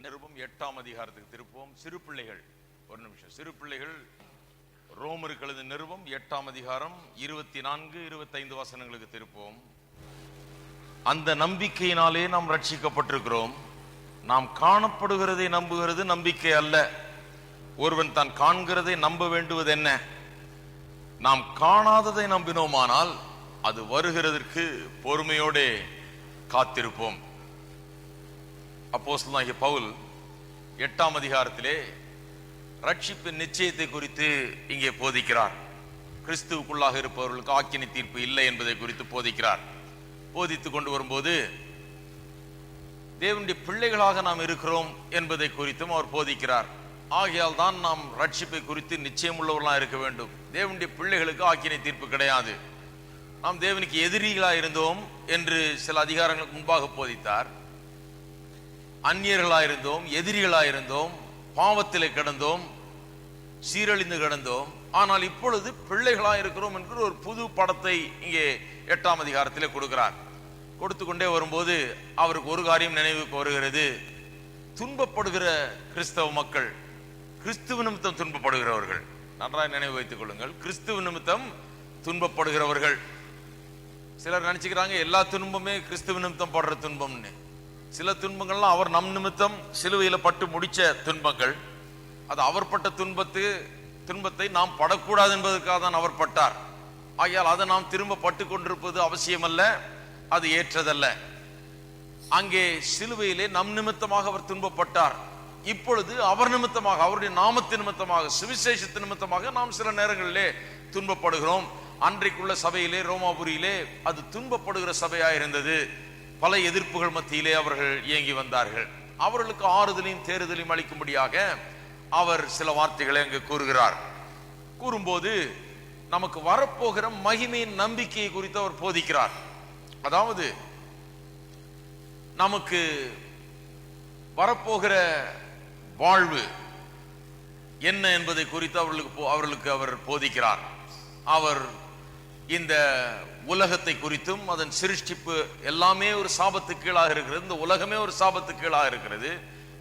நிருபம் 8ஆம் அதிகாரத்துக்கு திருப்போம். சிறு பிள்ளைகள், ஒரு நிமிஷம். சிறு பிள்ளைகள் ரோமருக்கு எழுதின நிருபம் 8ஆம் அதிகாரம் 24, 25 வசனங்களுக்கு திருப்போம். அந்த நம்பிக்கையினாலே நாம் ரட்சிக்கப்பட்டிருக்கிறோம். நாம் காணப்படுகிறதை நம்புகிறது நம்பிக்கை அல்ல. ஒருவன் தான் காண்கிறதை நம்ப வேண்டுவது என்ன? நாம் காணாததை நம்பினோமானால் அது வருகிறதற்கு பொறுமையோடு காத்திருப்போம். அப்போஸ்தலனாகிய பவுல் 8ஆம் அதிகாரத்திலே ரட்சிப்பின் நிச்சயத்தை குறித்து இங்கே போதிக்கிறார். கிறிஸ்துவுக்குள்ளாக இருப்பவர்களுக்கு ஆக்கினை தீர்ப்பு இல்லை என்பதை குறித்து போதிக்கிறார். போதித்துக் கொண்டு வரும்போது தேவனுடைய பிள்ளைகளாக நாம் இருக்கிறோம் என்பதை குறித்தும் அவர் போதிக்கிறார். ஆகையால் தான் நாம் ரட்சிப்பை குறித்து நிச்சயம் உள்ளவர்களாக இருக்க வேண்டும். தேவனுடைய பிள்ளைகளுக்கு ஆக்கினை தீர்ப்பு கிடையாது. நாம் தேவனுக்கு எதிரிகளாக இருந்தோம் என்று சில அதிகாரங்களுக்கு முன்பாக போதித்தார். அந்நியர்களாயிருந்தோம், எதிரிகளாயிருந்தோம், பாவத்திலே கிடந்தோம், சீரழிந்து கிடந்தோம். ஆனால் இப்பொழுது பிள்ளைகளாயிருக்கிறோம் என்கிற ஒரு புது படத்தை இங்கே 8ஆம் அதிகாரத்திலே கொடுக்கிறார். கொடுத்து கொண்டே வரும்போது அவருக்கு ஒரு காரியம் நினைவுக்கு வருகிறது. துன்பப்படுகிற கிறிஸ்தவ மக்கள், கிறிஸ்துவ நிமித்தம் துன்பப்படுகிறவர்கள், நன்றாக நினைவு வைத்துக் கொள்ளுங்கள். கிறிஸ்துவ நிமித்தம் துன்பப்படுகிறவர்கள். சிலர் நினைச்சுக்கிறாங்க எல்லா துன்பமே கிறிஸ்துவ நிமித்தம் படுற துன்பம்னு. சில துன்பங்கள்லாம் அவர் நம் நிமித்தம் சிலுவையில பட்டு முடிச்ச துன்பங்கள். அது அவர் பட்ட துன்பத்தை நாம் படக்கூடாது என்பதற்காக தான் அவர் பட்டார். ஆகையால் அதை நாம் திரும்ப பட்டு கொண்டிருப்பது அவசியமல்ல, அது ஏற்றதல்ல. அங்கே சிலுவையிலே நம் நிமித்தமாக அவர் துன்பப்பட்டார். இப்பொழுது அவர் நிமித்தமாக, அவருடைய நாமத்தின் நிமித்தமாக, சுவிசேஷத்தின் நிமித்தமாக நாம் சில நேரங்களிலே துன்பப்படுகிறோம். அன்றைக்குள்ள சபையிலே, ரோமாபுரியிலே அது துன்பப்படுகிற சபையாயிருந்தது. பல எதிர்ப்புகள் மத்தியிலே அவர்கள் இயங்கி வந்தார்கள். அவர்களுக்கு ஆறுதலையும் தேறுதலையும் அளிக்கும்படியாக அவர் சில வார்த்தைகளை அங்கு கூறுகிறார். கூறும்போது நமக்கு வரப்போகிற மகிமையின் நம்பிக்கையை குறித்து அவர் போதிக்கிறார். அதாவது நமக்கு வரப்போகிற வாழ்வு என்ன என்பதை குறித்து அவர்களுக்கு அவர் போதிக்கிறார். அவர் இந்த உலகத்தை குறித்தும் அதன் சிருஷ்டிப்பு எல்லாமே ஒரு சாபத்துக்கு கீழாக இருக்கிறது. இந்த உலகமே ஒரு சாபத்துக்கு கீழாக இருக்கிறது.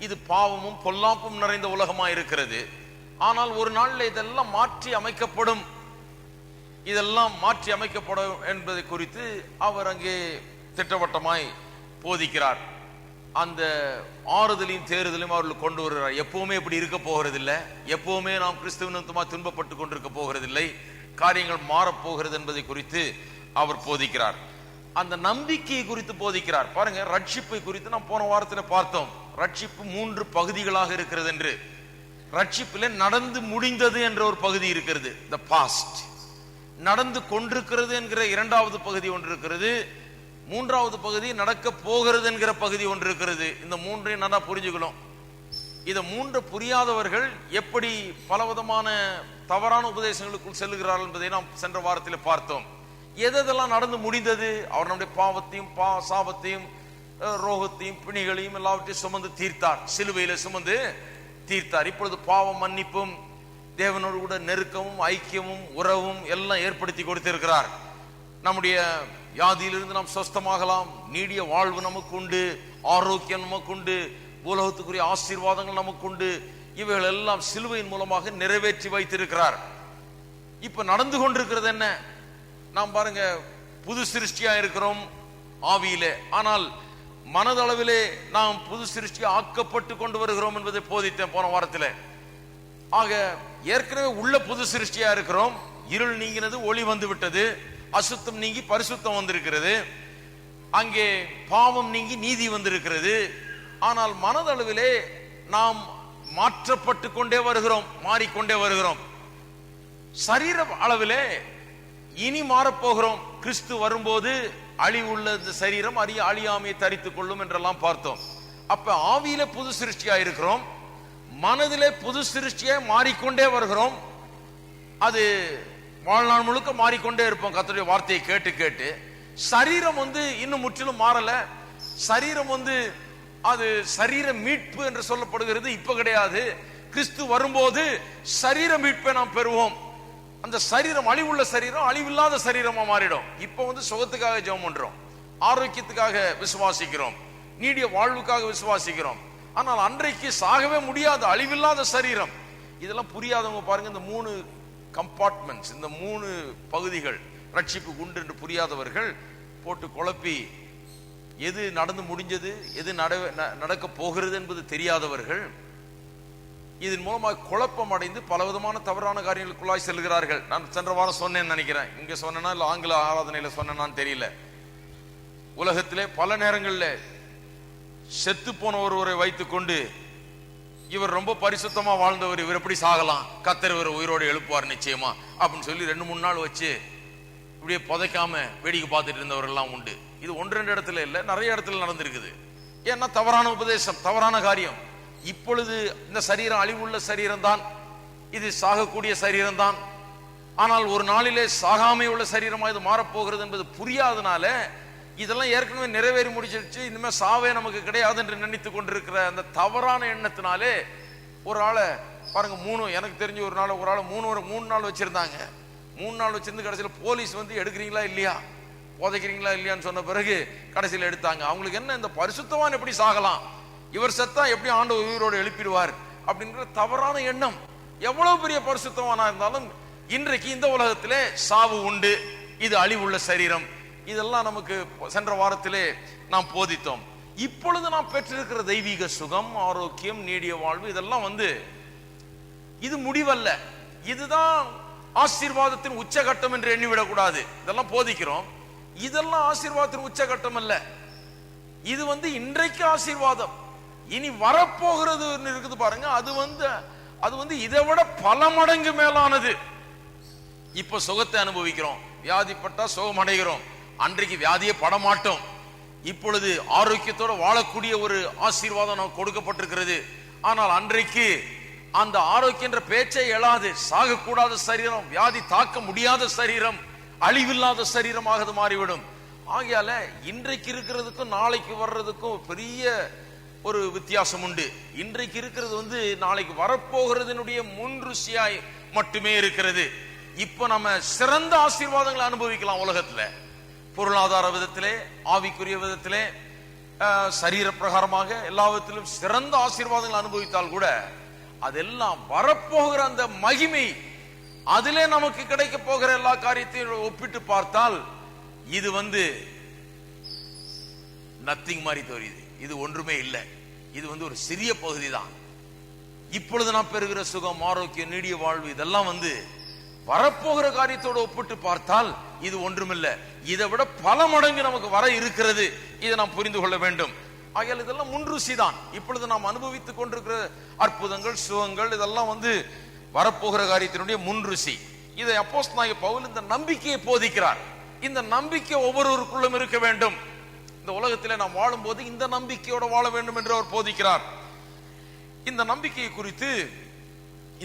இது பாவமும் பொல்லாப்பும் நிறைந்த உலகமாக இருக்கிறது. ஆனால் ஒரு நாளில் இதெல்லாம் மாற்றி அமைக்கப்படும், இதெல்லாம் மாற்றி அமைக்கப்படும் என்பதை குறித்து அவர் அங்கே திட்டவட்டமாய் போதிக்கிறார். அந்த ஆறுதலையும் தேறுதலையும் அவர்கள் கொண்டு வருகிறார். எப்பவுமே இப்படி இருக்க போகிறதில்லை, எப்பவுமே நாம் கிறிஸ்துவ நிமித்தமாக துன்பப்பட்டு கொண்டிருக்க போகிறதில்லை, காரியங்கள் மாறப்போகிறது என்பதை குறித்து அவர் போதிக்கிறார். அந்த நம்பிக்கையை குறித்து போதிக்கிறார். பாருங்க, ரட்சிப்பை குறித்து நாம் போன வாரத்தில் பார்த்தோம். ரட்சிப்பு 3 பகுதிகளாக இருக்கிறது என்று. ரட்சிப்பிலே நடந்து முடிந்தது என்ற ஒரு பகுதி இருக்கிறது, தி பாஸ்ட். நடந்து கொண்டிருக்கிறது என்கிற 2வது பகுதி ஒன்று இருக்கிறது. 3வது பகுதி நடக்க போகிறது என்கிற பகுதி ஒன்று இருக்கிறது. இந்த 3ஐயும் நல்லா புரிஞ்சுக்கணும். இதை 3 புரியாதவர்கள் எப்படி பலவிதமான தவறான உபதேசங்களுக்குள் செல்லுகிறார்கள் என்பதை நாம் சென்ற வாரத்தில் பார்த்தோம். எதெல்லாம் நடந்து முடிந்தது? அவர் நம்முடைய பாவத்தையும் சாபத்தையும் ரோகத்தையும் பிணிகளையும் எல்லாவற்றையும் சுமந்து தீர்த்தார், சிலுவையில சுமந்து தீர்த்தார். இப்பொழுது பாவம் மன்னிப்பும் தேவனோடு கூட நெருக்கமும் ஐக்கியமும் உறவும் எல்லாம் ஏற்படுத்தி கொடுத்திருக்கிறார். நம்முடைய வியாதியிலிருந்து நாம் சொஸ்தமாகலாம், நீடிய வாழ்வு நமக்கு உண்டு, ஆரோக்கியம் நமக்கு உண்டு, உலகத்துக்குரிய ஆசீர்வாதங்கள் நமக்கு உண்டு. இவைகள் எல்லாம் சிலுவையின் மூலமாக நிறைவேற்றி வைத்திருக்கிறார். இப்ப நடந்து கொண்டிருக்கிறது என்ன? நாம் பாருங்க, புது சிருஷ்டியா இருக்கிறோம் ஆவியிலே, ஆனால் மனதளவிலே நாம் புது சிருஷ்டியா ஆக்கப்பட்டு கொண்டு வருகிறோம் என்பதை போதித்தேன் போன வாரத்தில். ஆக ஏற்கனவே உள்ள புது சிருஷ்டியா இருக்கிறோம். இருள் நீங்கினது, ஒளி வந்து விட்டது. அசுத்தம் நீங்கி பரிசுத்தம் வந்திருக்கிறது. அங்கே பாவம் நீங்கி நீதி வந்திருக்கிறது. ஆனால் மனதளவிலே நாம் மாற்றப்பட்டு கொண்டே வருகிறோம், மாறிக்கொண்டே வருகிறோம். சரீர அளவிலே இனி மாறப்போகிறோம். கிறிஸ்து வரும்போது அழிவுள்ள இந்த சரீரம் அழியாமையை தரித்துக் கொள்ளும் என்றெல்லாம் பார்த்தோம். அப்ப ஆவியில புது சிருஷ்டியா இருக்கிறோம், மனதிலே புது சிருஷ்டியா மாறிக்கொண்டே வருகிறோம். அது வாழ்நாள் முழுக்க மாறிக்கொண்டே இருப்போம் கர்த்தருடைய வார்த்தையை கேட்டு கேட்டு. சரீரம் இன்னும் முற்றிலும் மாறல. சரீரம் அது சரீர மீட்பு என்று சொல்லப்படுகிறது. இப்ப கிடையாது. கிறிஸ்து வரும்போது சரீர மீட்பை நாம் பெறுவோம். அந்த சரீரம், அழிவுள்ள சரீரம் அழிவில்லாத சரீரமா மாறிடும். இப்ப சுகத்துக்காக ஜெபம் பண்றோம், ஆரோக்கியத்துக்காக விசுவாசிக்கிறோம், நீடிய வாழ்வுக்காக விசுவாசிக்கிறோம். ஆனால் அன்றைக்கு சாகவே முடியாது, அழிவில்லாத சரீரம். இதெல்லாம் புரியாதவங்க பாருங்க, இந்த 3 கம்பார்ட்மெண்ட்ஸ், இந்த 3 பகுதிகள் ரட்சிப்பு உண்டு என்று புரியாதவர்கள் போட்டு குழப்பி, எது நடந்து முடிஞ்சது, எது நடக்க போகிறது என்பது தெரியாதவர்கள் இதன் மூலமாக குழப்பம் அடைந்து பலவிதமான தவறான காரியங்களுக்குள்ளாய் செல்கிறார்கள். நான் சென்ற வாரம் சொன்னேன்னு நினைக்கிறேன், இங்க சொன்னா இல்ல ஆங்கில ஆராதனையில சொன்னான்னு தெரியல. உலகத்திலே பல நேரங்களில் செத்து போன ஒருவரை வைத்துக் கொண்டு இவர் ரொம்ப பரிசுத்தமா வாழ்ந்தவர், இவர் எப்படி சாகலாம், கர்த்தர் இவர் உயிரோடு எழுப்புவார் நிச்சயமா அப்படின்னு சொல்லி 2-3 நாள் வச்சு இப்படியே புதைக்காம வேடிக்கை பார்த்துட்டு இருந்தவர்கள் எல்லாம் உண்டு. இது 1-2 இடத்துல இல்ல, நிறைய இடத்துல நடந்திருக்குது. ஏன்னா தவறான உபதேசம், தவறான காரியம். இப்பொழுது இந்த சரீரம் அழிவுள்ள சரீரம் தான், இது சாகக்கூடிய சரீரம் தான். ஆனால் ஒரு நாளிலே சாகாமை உள்ள சரீரமா இது மாறப்போகிறது என்பது புரியாதனால இதெல்லாம் ஏற்கனவே நிறைவேறி முடிச்சிருச்சு, இனிமே சாவே நமக்கு கிடையாது என்று நினைத்து கொண்டிருக்கிற அந்த தவறான எண்ணத்தினாலே ஒரு ஆளை பாருங்க, 3 எனக்கு தெரிஞ்சு ஒரு ஆளை 3 நாள் வச்சிருந்தாங்க. 3 நாள் வச்சிருந்து கடைசியில் போலீஸ் வந்து எடுக்கிறீங்களா இல்லையா, போதைக்கிறீங்களா இல்லையான்னு சொன்ன பிறகு கடைசியில் எடுத்தாங்க. அவங்களுக்கு என்ன, இந்த பரிசுத்தவான் எப்படி சாகலாம், இவர் செத்தா எப்படி ஆண்டவர் உயிரோடு எழுப்பிடுவார் அப்படிங்கிற தவறான எண்ணம். எவ்வளவு பெரிய பரிசுத்தவானா இருந்தாலும் இன்றைக்கு இந்த உலகத்திலே சாவு உண்டு, இது அழிவுள்ள சரீரம். இதெல்லாம் நமக்கு சென்ற வாரத்திலே நாம் போதித்தோம். இப்பொழுது நாம் பெற்றிருக்கிற தெய்வீக சுகம், ஆரோக்கியம், நீடிய வாழ்வு, இதெல்லாம் வந்து இது முடிவல்ல, இதுதான் ஆசீர்வாதத்தின் உச்சகட்டம் என்று எண்ணிவிடக் கூடாது. இதெல்லாம் போதிக்கிறோம், இதெல்லாம் ஆசீர்வாதத்தின் உச்சகட்டம் அல்ல. இது வந்து இன்றைக்கு ஆசீர்வாதம், இனி வரப்போகிறது இருக்குது பாருங்க, அது வந்து இதை விட பல மடங்கு மேலானது. இப்ப சுகத்தை அனுபவிக்கிறோம், வியாதிப்பட்டா சுகம் அடைகிறோம், அன்றைக்கு வியாதியே படமாட்டோம். இப்பொழுது ஆரோக்கியத்தோட வாழக்கூடிய ஒரு ஆசீர்வாதம் நமக்கு கொடுக்கப்பட்டிருக்கிறது. ஆனால் அன்றைக்கு அந்த ஆரோக்கியம் என்ற பேச்சை எழாது. சாகக்கூடாத சரீரம், வியாதி தாக்க முடியாத சரீரம், அழிவில்லாத சரீரமாக அது மாறிவிடும். ஆகையால இன்றைக்கு இருக்கிறதுக்கும் நாளைக்கு வர்றதுக்கும் பெரிய ஒரு வித்தியாசம் உண்டு. இன்றைக்கு இருக்கிறது வந்து நாளைக்கு வரப்போகிறதுனுடைய முன்ருசியாய் மட்டுமே இருக்கிறது. இப்ப நம்ம சிறந்த ஆசீர்வாதங்களை அனுபவிக்கலாம் உலகத்துல, பொருளாதார விதத்திலே, ஆவிக்குரிய விதத்திலே, சரீர பிரகாரமாக எல்லா விதத்திலும் சிறந்த ஆசீர்வாதங்களை அனுபவித்தால் கூட அதெல்லாம் வரப்போகிற அந்த மகிமை, அதிலே நமக்கு கிடைக்க போகிற எல்லா காரியத்தையும் ஒப்பிட்டு பார்த்தால் இது வந்து நத்திங் மாதிரி தெரியுது. இது ஒன்றுமே இல்லை, இது வந்து ஒரு சிறிய பகுதி தான். இப்பொழுது நாம் பெறுகிற சுகம், ஆரோக்கியம், நீடிய வாழ்வு, இதெல்லாம் வந்து வரப்போகிற காரியத்தோடு ஒப்பிட்டு பார்த்தால் இது ஒன்றுமில்லை. இதை விட பல மடங்கு நமக்கு வர இருக்கிறது. இதை நாம் புரிந்து கொள்ள வேண்டும். ஆகையால் இதெல்லாம் முன்ருசி தான். இப்பொழுது நாம் அனுபவித்துக் கொண்டிருக்கிற அற்புதங்கள், சுகங்கள், இதெல்லாம் வந்து வரப்போகிற காரியத்தினுடைய முன்ருசி. இதை அப்போஸ்தலனாகிய பவுல் இந்த நம்பிக்கையை போதிக்கிறார். இந்த நம்பிக்கை ஒவ்வொருவருக்குள்ளும் இருக்க வேண்டும். இந்த உலகத்திலே நாம் வாழும் போது இந்த நம்பிக்கையோட வாழ வேண்டும் என்று அவர் போதிக்கிறார். இந்த நம்பிக்கையை குறித்து,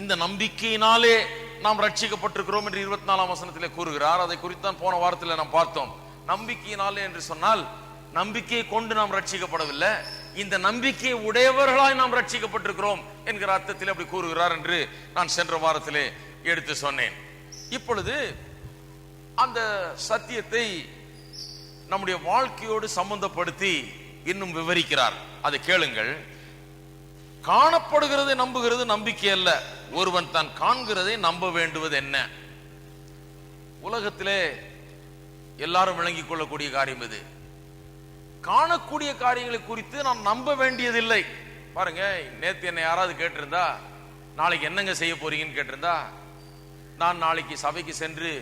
இந்த நம்பிக்கையினாலே நாம் ரட்சிக்கப்பட்டிருக்கிறோம் என்று 24ஆம் வசனத்திலே கூறுகிறார். அதை குறித்தான் போன வாரத்தில் நாம் பார்த்தோம். நம்பிக்கையினாலே என்று சொன்னால் நம்பிக்கையை கொண்டு நாம் ரட்சிக்கப்படவில்லை, இந்த நம்பிக்கையை உடையவர்களாய் நாம் ரட்சிக்கப்பட்டிருக்கிறோம் என்கிற அர்த்தத்தில் அப்படி கூறுகிறார் என்று நான் சென்ற வாரத்திலே எடுத்து சொன்னேன். இப்பொழுது அந்த சத்தியத்தை நம்முடைய வாழ்க்கையோடு சம்பந்தப்படுத்தி இன்னும் விவரிக்கிறார். அதை கேளுங்கள். காணப்படுகிறதை நம்புகிறது நம்பிக்கை அல்ல, ஒருவன் தான் காண்கிறதை நம்ப வேண்டுவது என்ன? உலகத்திலே எல்லாரும் விளங்கிக் கொள்ளக்கூடிய காரியம் இது. காணக்கூடிய காரியங்களை குறித்து நாம் நம்ப வேண்டியதில்லை. பாருங்க, நேத்து என்னை யாராவது கேட்டிருந்தா நாளைக்கு என்னங்க செய்ய போறீங்கன்னு கேட்டிருந்தா, நான் நாளைக்கு சபைக்கு சென்று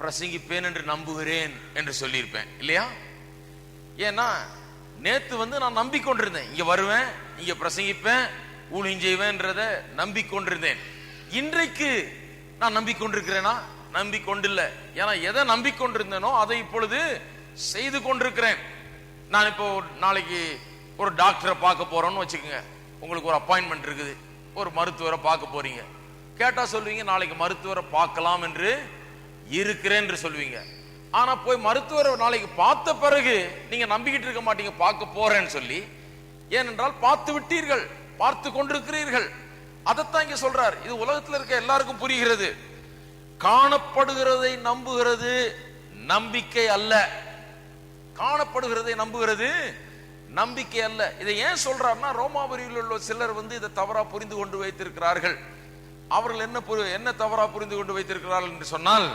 பிரசங்கிப்பேன் என்று நம்புகிறேன் என்று சொல்லியிருப்பேன் இல்லையா? ஏன்னா நேத்து வந்து நான் நம்பிக்கொண்டிருந்தேன், இங்க வருவேன், இங்க பிரசங்கிப்பேன், ஊழியம் செய்வேன்றத நம்பிக்கொண்டிருந்தேன். இன்றைக்கு நான் நம்பிக்கொண்டிருக்கிறேனா? நம்பிக்கொண்டில்ல. ஏன்னா எதை நம்பிக்கொண்டிருந்தேனோ அதை இப்பொழுது செய்து கொண்டிருக்கிறேன். நான் இப்போ நாளைக்கு ஒரு டாக்டரை பார்க்க போறோம்னு வச்சுக்கோங்க, உங்களுக்கு ஒரு அப்பாயின்மெண்ட் இருக்குது, ஒரு மருத்துவரை பார்க்க போறீங்க. கேட்டா சொல்வீங்க நாளைக்கு மருத்துவரை பார்க்கலாம் என்று இருக்கிறேன் என்று சொல்வீங்க. ஆனா போய் மருத்துவரை நாளைக்கு பார்த்த பிறகு நீங்க நம்பிக்கிட்டு இருக்க மாட்டீங்க பார்க்க போறேன்னு சொல்லி. ஏனென்றால் பார்த்து விட்டீர்கள், பார்த்து கொண்டிருக்கிறீர்கள். அதைத்தான் இங்க சொல்றார். இது உலகத்தில் இருக்க எல்லாருக்கும் புரிகிறது. காணப்படுகிறதை நம்புகிறது நம்பிக்கை அல்ல. காணப்படுகிறதை நம்புகிறது நம்பிக்கை அல்ல. இதை ஏன் சொல்றாருன்னா, ரோமாபுரியில் உள்ள சிலர் இதை தவறா புரிந்து கொண்டு வைத்திருக்கிறார்கள். அவர்கள் என்ன தவறா புரிந்து கொண்டு வைத்திருக்கிறார்கள் என்று சொன்னால்,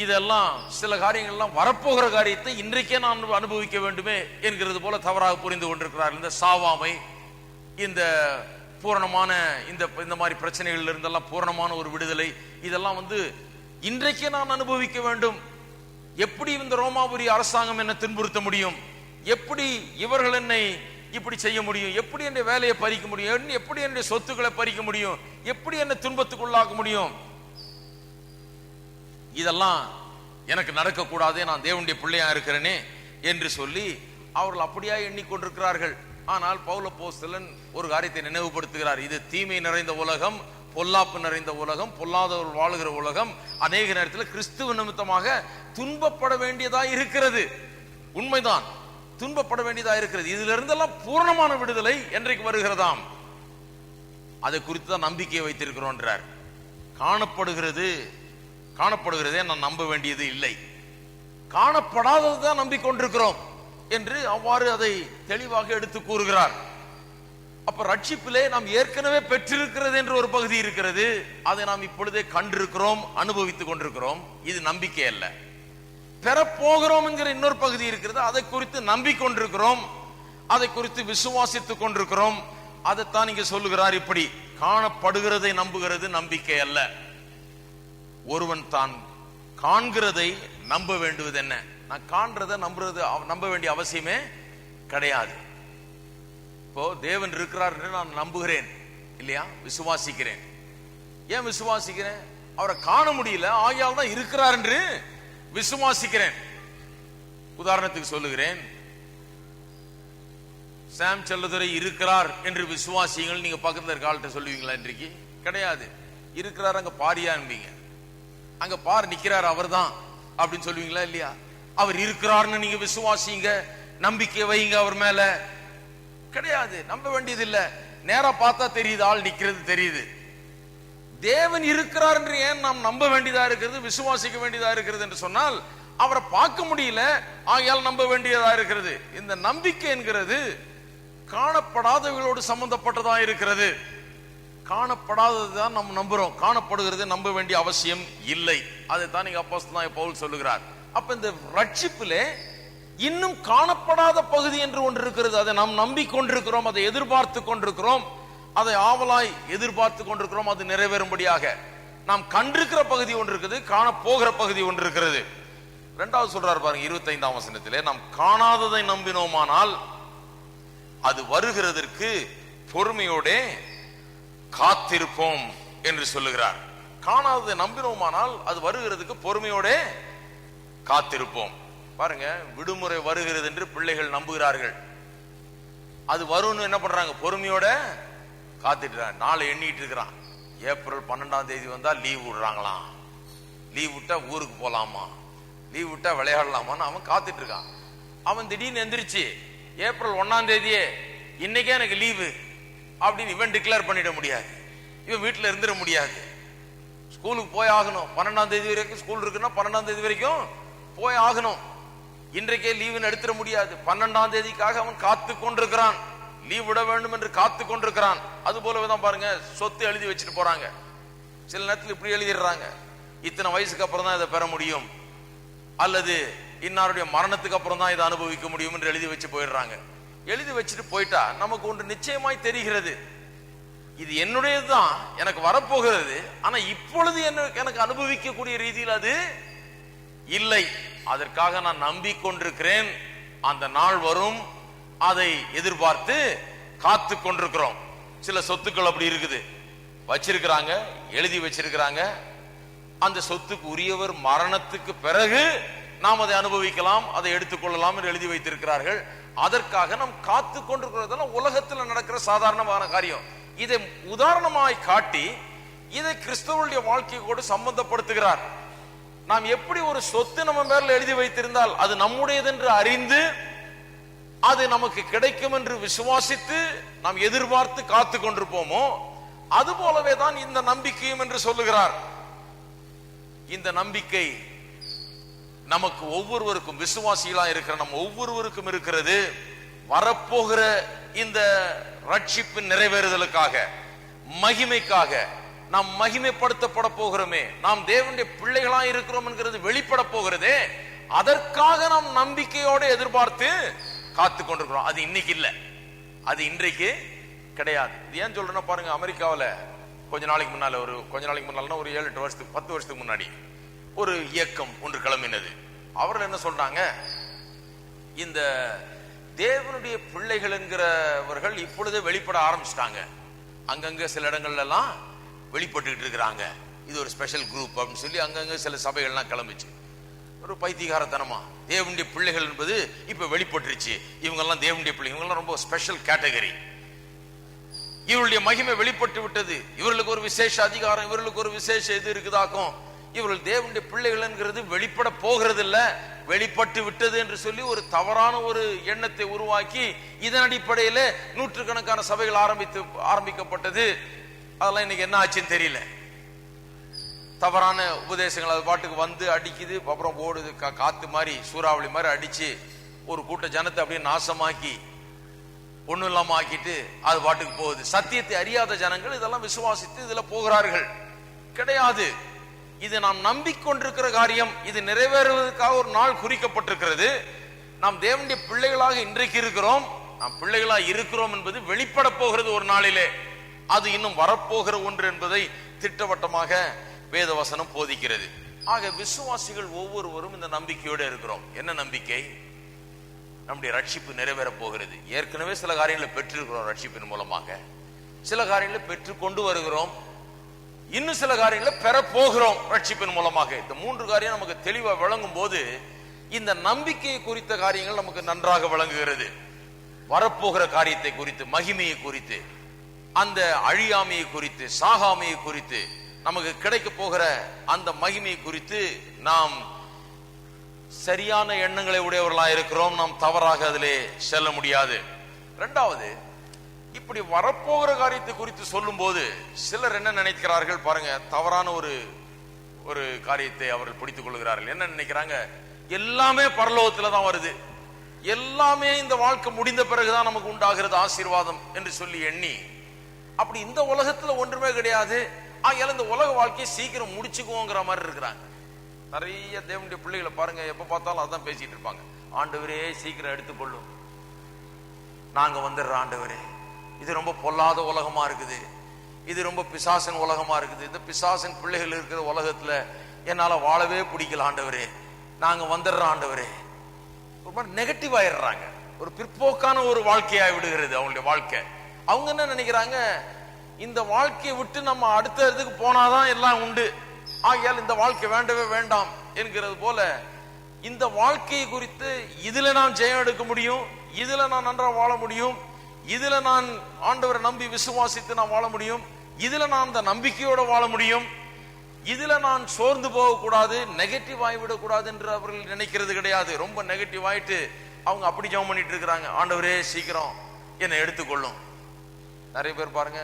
இதெல்லாம் சில காரியங்கள்லாம் வரப்போகிற காரியத்தை இன்றைக்கே நான் அனுபவிக்க வேண்டுமே என்கிறது போல தவறாக புரிந்து கொண்டிருக்கிறார்கள். இந்த சாவாமை, இந்த பூரணமான இந்த மாதிரி பிரச்சனைகள் இருந்தெல்லாம் பூரணமான ஒரு விடுதலை, இதெல்லாம் இன்றைக்கே நான் அனுபவிக்க வேண்டும். எப்படி இந்த ரோமாபுரி அரசாங்கம் என்னை துன்புறுத்த முடியும்? எப்படி இவர்கள் என்னை இப்படி செய்ய முடியும்? எப்படி என்னுடைய வேலையை பறிக்க முடியும்? எப்படி என்னுடைய சொத்துக்களை பறிக்க முடியும்? எப்படி என்னை துன்பத்துக்குள்ளாக்க முடியும்? இதெல்லாம் எனக்கு நடக்கக்கூடாது, நான் தேவனுடைய பிள்ளையா இருக்கிறேனே என்று சொல்லி அவர்கள் அப்படியா எண்ணிக்கொண்டிருக்கிறார்கள். ஆனால் பவுல் அப்போஸ்தலன் ஒரு காரியத்தை நினைவுபடுத்துகிறார். இது தீமை நிறைந்த உலகம், பொல்லாப்பு நிறைந்த உலகம், பொல்லாதவர்கள் வாழுகிற உலகம். அநேக நேரத்தில் கிறிஸ்துவ நிமித்தமாக துன்பப்பட வேண்டியதா இருக்கிறது. உண்மைதான், துன்பப்பட வேண்டியதா இருக்கிறது. இதுல இருந்தெல்லாம் பூர்ணமான விடுதலை என்றைக்கு வருகிறதாம், அதை குறித்து தான் நம்பிக்கையை வைத்திருக்கிறோம் என்றார். காணப்படுகிறதே நான் நம்ப வேண்டியது இல்லை, காணப்படாததுதான் நம்பிக்கொண்டிருக்கிறோம் என்று அவ்வாறு அதை தெளிவாக எடுத்து கூறுகிறார். அப்ப ரட்சிப்பிலே நாம் ஏற்கனவே பெற்றிருக்கிறது என்று ஒரு பகுதி இருக்கிறது, அதை நாம் இப்பொழுதே கண்டிருக்கிறோம், அனுபவித்துக் கொண்டிருக்கிறோம். இது நம்பிக்கை அல்ல. பெறப்போகிறோம் என்கிற இன்னொரு பகுதி இருக்கிறது, அதை குறித்து நம்பிக்கொண்டிருக்கிறோம், அதை குறித்து விசுவாசித்துக் கொண்டிருக்கிறோம். அதைத்தான் இங்க சொல்லுகிறார். இப்படி காணப்படுகிறதை நம்புகிறது நம்பிக்கை அல்ல. ஒருவன் தான் காண்கிறதை நம்ப வேண்டுவது என்ன? நான் காண்றதை நம்ப வேண்டிய அவசியமே கிடையாது. இப்போ தேவன் இருக்கிறார் என்று நான் நம்புகிறேன் இல்லையா, விசுவாசிக்கிறேன். ஏன் விசுவாசிக்கிறேன்? அவரை காண முடியல, ஆகையால் தான் இருக்கிறார் என்று விசுவாசிக்கிறேன். உதாரணத்துக்கு சொல்லுகிறேன், சாம் செல்லதுரை இருக்கிறார் என்று விசுவாசிங்கள். நீங்க பக்கத்துல இருக்க ஆள்கிட்ட சொல்லுவீங்களா? இன்றைக்கு கிடையாது. இருக்கிறார், அங்க பாரியா என்பீங்க. அங்க பார் நிக்கிறார், அவர் தான் அப்படின்னு சொல்லுவீங்களா? இல்லையா? அவர் இருக்கிறார்னு நீங்க விசுவாசிங்க, நம்பிக்கை வைங்க அவர் மேல. கிடையாது, நம்ப வேண்டியது இல்ல. நேரா பார்த்தா தெரியுது, ஆள் நிக்கிறது தெரியுது. தேவன் இருக்கிறார் என்று ஏன் நாம் நம்ப வேண்டியதா இருக்கிறது, விசுவாசிக்க வேண்டியதா இருக்கிறது என்று சொன்னால், அவரை பார்க்க முடியல, ஆகையால் நம்ப வேண்டியதா இருக்கிறது. இந்த நம்பிக்கை என்கிறது காணப்படாதவர்களோடு சம்பந்தப்பட்டதா இருக்கிறது. காணப்படாததுதான் நம்ம நம்புறோம், காணப்படுகிறது நம்ப வேண்டிய அவசியம் இல்லை. அதைத்தான் நீங்க அப்போஸ்தலனாகிய பவுல் சொல்லுகிறார். அப்ப இந்த ரட்சிப்பிலே இன்னும் காணப்படாத பகுதி என்று ஒன்று இருக்கிறது. அதை நாம் நம்பிக்கொண்டிருக்கிறோம், அதை எதிர்பார்த்து கொண்டிருக்கிறோம், அதை ஆவலாய் எதிர்பார்த்து கொண்டிருக்கிறோம். அது நிறைவேறும்படியாக நாம் கண்டிருக்கிற பகுதி ஒன்று இருக்குது, காணப்போகிற பகுதி ஒன்று இருக்கிறது. இரண்டாவது சொல்றாரு பாருங்க, 25ஆம் வசனத்திலே, நாம் காணாததை நம்பினோமானால் அது வருகிறதற்கு பொறுமையோட காத்திருப்போம் என்று சொல்லுகிறார். காணாததை நம்பினோமானால் அது வருகிறதுக்கு பொறுமையோட காத்திருப்போம். பாருங்க, விடுமுறை வருகிறது என்று பிள்ளைகள் நம்புகிறார்கள். அது வரும்னு என்ன பண்றாங்க? பொறுமையோட காத்துட்டு நாளை எண்ணிட்டு இருக்கிறான். ஏப்ரல் 12ஆம் தேதி வந்தா லீவ் விடுறாங்களாம், லீவ் விட்டா ஊருக்கு போலாமா, லீவ் விட்டா விளையாடலாமான்னு அவன் காத்துட்டு இருக்கான். அவன் திடீர்னு எந்திரிச்சு ஏப்ரல் 1ஆம் தேதியே இன்னைக்கே எனக்கு லீவு அப்படின்னு இவன் டிக்ளேர் பண்ணிட முடியாது. இவன் வீட்டுல இருந்துட முடியாது, ஸ்கூலுக்கு போய் ஆகணும். 12ஆம் தேதி வரைக்கும் ஸ்கூல் இருக்குன்னா 12ஆம் தேதி வரைக்கும் போய் ஆகணும். இன்றைக்கே லீவுன்னு எடுத்துட முடியாது. 12ஆம் தேதிக்காக அவன் காத்து கொண்டிருக்கிறான், லீவ் விட வேண்டும் என்று காத்து கொண்டிருக்கிறான். அது போலவேதான் பாருங்க, சொத்து எழுதி வச்சுட்டு போறாங்க. சில நேரத்தில் இப்படி எழுதிடுறாங்க, இத்தனை வயசுக்கு அப்புறம் தான் இதை பெற முடியும், அல்லது இன்னாருடைய மரணத்துக்கு அப்புறம் தான் இதை அனுபவிக்க முடியும் என்று எழுதி வச்சு போயிடுறாங்க. எழுதி வச்சுட்டு போயிட்டா நமக்கு ஒன்று நிச்சயமாய் தெரிகிறது, இது என்னுடையதுதான், எனக்கு வரப்போகிறது. ஆனா இப்பொழுது எனக்கு அனுபவிக்கக்கூடிய ரீதியில் அது இல்லை. அதற்காக நான் நம்பிக்கொண்டிருக்கிறேன். அந்த நாள் வரும், அதை எதிர்பார்த்து காத்து கொண்டிருக்கிறோம். சில சொத்துக்கள் அப்படி இருக்குது, வச்சிருக்கிறாங்க, எழுதி வச்சிருக்கிறாங்க. அந்த சொத்துக்கு உரியவர் மரணத்துக்கு பிறகு நாம் அதை அனுபவிக்கலாம், அதை எடுத்துக்கொள்ளலாம் என்று எழுதி வைத்திருக்கிறார்கள். அதற்காக நாம் காத்து கொண்டிருக்கிறதெல்லாம் உலகத்தில் நடக்கிற சாதாரணமான காரியம். இதை உதாரணமாய் காட்டி இதை கிறிஸ்தவனுடைய வாழ்க்கை கூட சம்பந்தப்படுத்துகிறார். நாம் எப்படி ஒரு சொத்து நம்ம பேர்ல எழுதி வைத்திருந்தால் அது நம்முடையது என்று அறிந்து அது நமக்கு கிடைக்கும் என்று விசுவாசித்து நாம் எதிர்பார்த்து காத்து கொண்டிருப்போமோ, அது போலவே தான் இந்த நம்பிக்கையும் என்று சொல்லுகிறார். இந்த நம்பிக்கை நமக்கு ஒவ்வொருவருக்கும், விசுவாசிகளா இருக்கிற நம்ம ஒவ்வொருவருக்கும் இருக்கிறது. வரப்போகிற இந்த ரட்சிப்பின் நிறைவேறுதலுக்காக, மகிமைக்காக, நாம் மகிமைப்படுத்தப்பட போகிறோமே, நாம் தேவனுடைய பிள்ளைகளாய் இருக்கிறோம் என்கிறது வெளிப்பட போகிறதே, அதற்காக நாம் நம்பிக்கையோடு எதிர்பார்த்து காத்து கொண்டிருக்கிறோம். அது இன்னைக்கு இல்ல, அது இன்றைக்கு கிடையாது. இது ஏன் சொல்றேன்னா பாருங்க, அமெரிக்காவில் கொஞ்ச நாளைக்கு முன்னால, ஒரு 7-8 வருஷத்துக்கு 10 வருஷத்துக்கு முன்னாடி ஒரு இயக்கம் ஒன்று கிளம்பினது. அவர்கள் என்ன சொல்றாங்க, இந்த தேவனுடைய பிள்ளைகள் என்கிறவர்கள் இப்பொழுதே வெளிப்பட ஆரம்பிச்சிட்டாங்க. அங்கங்க சில இடங்கள்ல எல்லாம் வெளிப்பட்டு இருக்கிறாங்க. இது ஒரு ஸ்பெஷல் குரூப் அப்படின்னு சொல்லி அங்கங்க சில சபைகள்லாம் கிளம்பிச்சு. ஒரு பைத்தியகாரத்தனமா தேவனுடைய பிள்ளைகள் என்பது இப்ப வெளிப்பட்டுருச்சு, இவங்கெல்லாம் தேவனுடைய பிள்ளைகள், இவங்கெல்லாம் ரொம்ப ஸ்பெஷல் கேட்டகரி, இவருடைய மகிமை வெளிப்பட்டு விட்டது, இவர்களுக்கு ஒரு விசேஷ அதிகாரம், இவர்களுக்கு ஒரு விசேஷ இது இருக்குதாக்கும், இவர்கள் தேவனுடைய பிள்ளைகள் என்கிறது வெளிப்பட போகிறது இல்ல, வெளிப்பட்டு விட்டது என்று சொல்லி ஒரு தவறான ஒரு எண்ணத்தை உருவாக்கி இதன் அடிப்படையில நூற்றுக்கணக்கான சபைகள் ஆரம்பிக்கப்பட்டது. அதெல்லாம் இன்னைக்கு என்ன ஆச்சுன்னு தெரியல. தவறான உபதேசங்கள் அது பாட்டுக்கு வந்து அடிக்குது, அப்புறம் ஓடுது, காத்து மாதிரி சூறாவளி மாதிரி அடிச்சு ஒரு கூட்ட ஜனத்தை அப்படியே நாசமாக்கி ஒண்ணும் இல்லாம ஆக்கிட்டு அது பாட்டுக்கு போகுது. சத்தியத்தை அறியாத ஜனங்கள் இதெல்லாம் விசுவாசித்து இதுல போகிறார்கள். கிடையாது, இது நாம் நம்பிக்கொண்டிருக்கிற காரியம். இது நிறைவேறுவதற்காக ஒரு நாள் குறிக்கப்பட்டிருக்கிறது. நாம் தேவனுடைய பிள்ளைகளாக இன்றைக்கு இருக்கிறோம். நாம் பிள்ளைகளாக இருக்கிறோம் என்பது வெளிப்பட போகிறது ஒரு நாளிலே. அது இன்னும் வரப்போகிற ஒன்று என்பதை திட்டவட்டமாக வேதவசனம் போதிக்கிறது. ஆக விசுவாசிகள் ஒவ்வொருவரும் இந்த நம்பிக்கையோடு இருக்கிறோம். என்ன நம்பிக்கை? நம்முடைய ரட்சிப்பு நிறைவேற போகிறது. ஏற்கனவே சில காரியங்களை பெற்றிருக்கிறோம் ரட்சிப்பின் மூலமாக, சில காரியங்களை பெற்று கொண்டு வருகிறோம், இன்னும் சில காரியங்களை பெற போகிறோம் ரட்சிப்பின் மூலமாக. இந்த 3 காரியம் நமக்கு தெளிவாக விளங்கும் போது இந்த நம்பிக்கையை குறித்த காரியங்கள் நமக்கு நன்றாக விளங்குகிறது. வரப்போகிற காரியத்தை குறித்து, மகிமையை குறித்து, அந்த அழியாமையை குறித்து, சாகாமையை குறித்து, நமக்கு கிடைக்க போகிற அந்த மகிமையை குறித்து நாம் சரியான எண்ணங்களை உடையவர்களாக இருக்கிறோம். நாம் தவறாக அதிலே செல்ல முடியாது. இரண்டாவது, இப்படி வரப்போகிற காரியத்தை குறித்து சொல்லும் போது சிலர் என்ன நினைக்கிறார்கள் பாருங்க, தவறான ஒரு காரியத்தை அவர்கள் பிடித்துக் கொள்கிறார்கள். என்ன நினைக்கிறாங்க, எல்லாமே பரலோகத்துல தான் வருது, எல்லாமே இந்த வாழ்க்கை முடிந்த பிறகுதான் நமக்கு உண்டாகிறது ஆசீர்வாதம் என்று சொல்லி எண்ணி, அப்படி இந்த உலகத்துல ஒன்றுமே கிடையாது, ஆகையால இந்த உலக வாழ்க்கையை சீக்கிரம் முடிச்சுக்குவோங்கிற மாதிரி இருக்கிறாங்க. நிறைய தேவனுடைய பிள்ளைகளை பாருங்க, எப்ப பார்த்தாலும் அதான் பேசிட்டு இருப்பாங்க. ஆண்டவரே சீக்கிரம் எடுத்துக்கொள்ளும், நாங்க வந்துடுறோம் ஆண்டவரே, இது ரொம்ப பொல்லாத உலகமா இருக்குது, இது ரொம்ப பிசாசன் உலகமா இருக்குது, இந்த பிசாசன் பிள்ளைகள் இருக்கிற உலகத்துல என்னால வாழவே பிடிக்கல ஆண்டவரே, நாங்க வந்துடுறோம் ஆண்டவரே. ஒரு மாதிரி நெகட்டிவ் ஆயிடுறாங்க. ஒரு பிற்போக்கான ஒரு வாழ்க்கையாய் விடுகிறது அவங்களுடைய வாழ்க்கை. அவங்க என்ன நினைக்கிறாங்க, இந்த வாழ்க்கையை விட்டு நம்ம அடுத்த இடத்துக்கு போனாதான் எல்லாம் உண்டு, ஆகையால் இந்த வாழ்க்கை வேண்டவே வேண்டாம் என்கிறது போல இந்த வாழ்க்கையை குறித்து இதுல நான் ஜெயம் எடுக்க முடியும், இதுல நான் நன்றாக வாழ முடியும், இதுல நான் ஆண்டவரை நம்பி விசுவாசித்து நான் வாழ முடியும், இதுல நான் அந்த நம்பிக்கையோட வாழ முடியும், இதுல நான் சோர்ந்து போகக்கூடாது, நெகட்டிவ் ஆகிவிடக்கூடாது என்று அவர்கள் நினைக்கிறது கிடையாது. ரொம்ப நெகட்டிவ் ஆயிட்டு அவங்க அப்படி ஜெபம் பண்ணிட்டு இருக்கிறாங்க, ஆண்டவரே சீக்கிரம் என்னை எடுத்துக்கொள்ளும். நிறைய பேர் பாருங்க,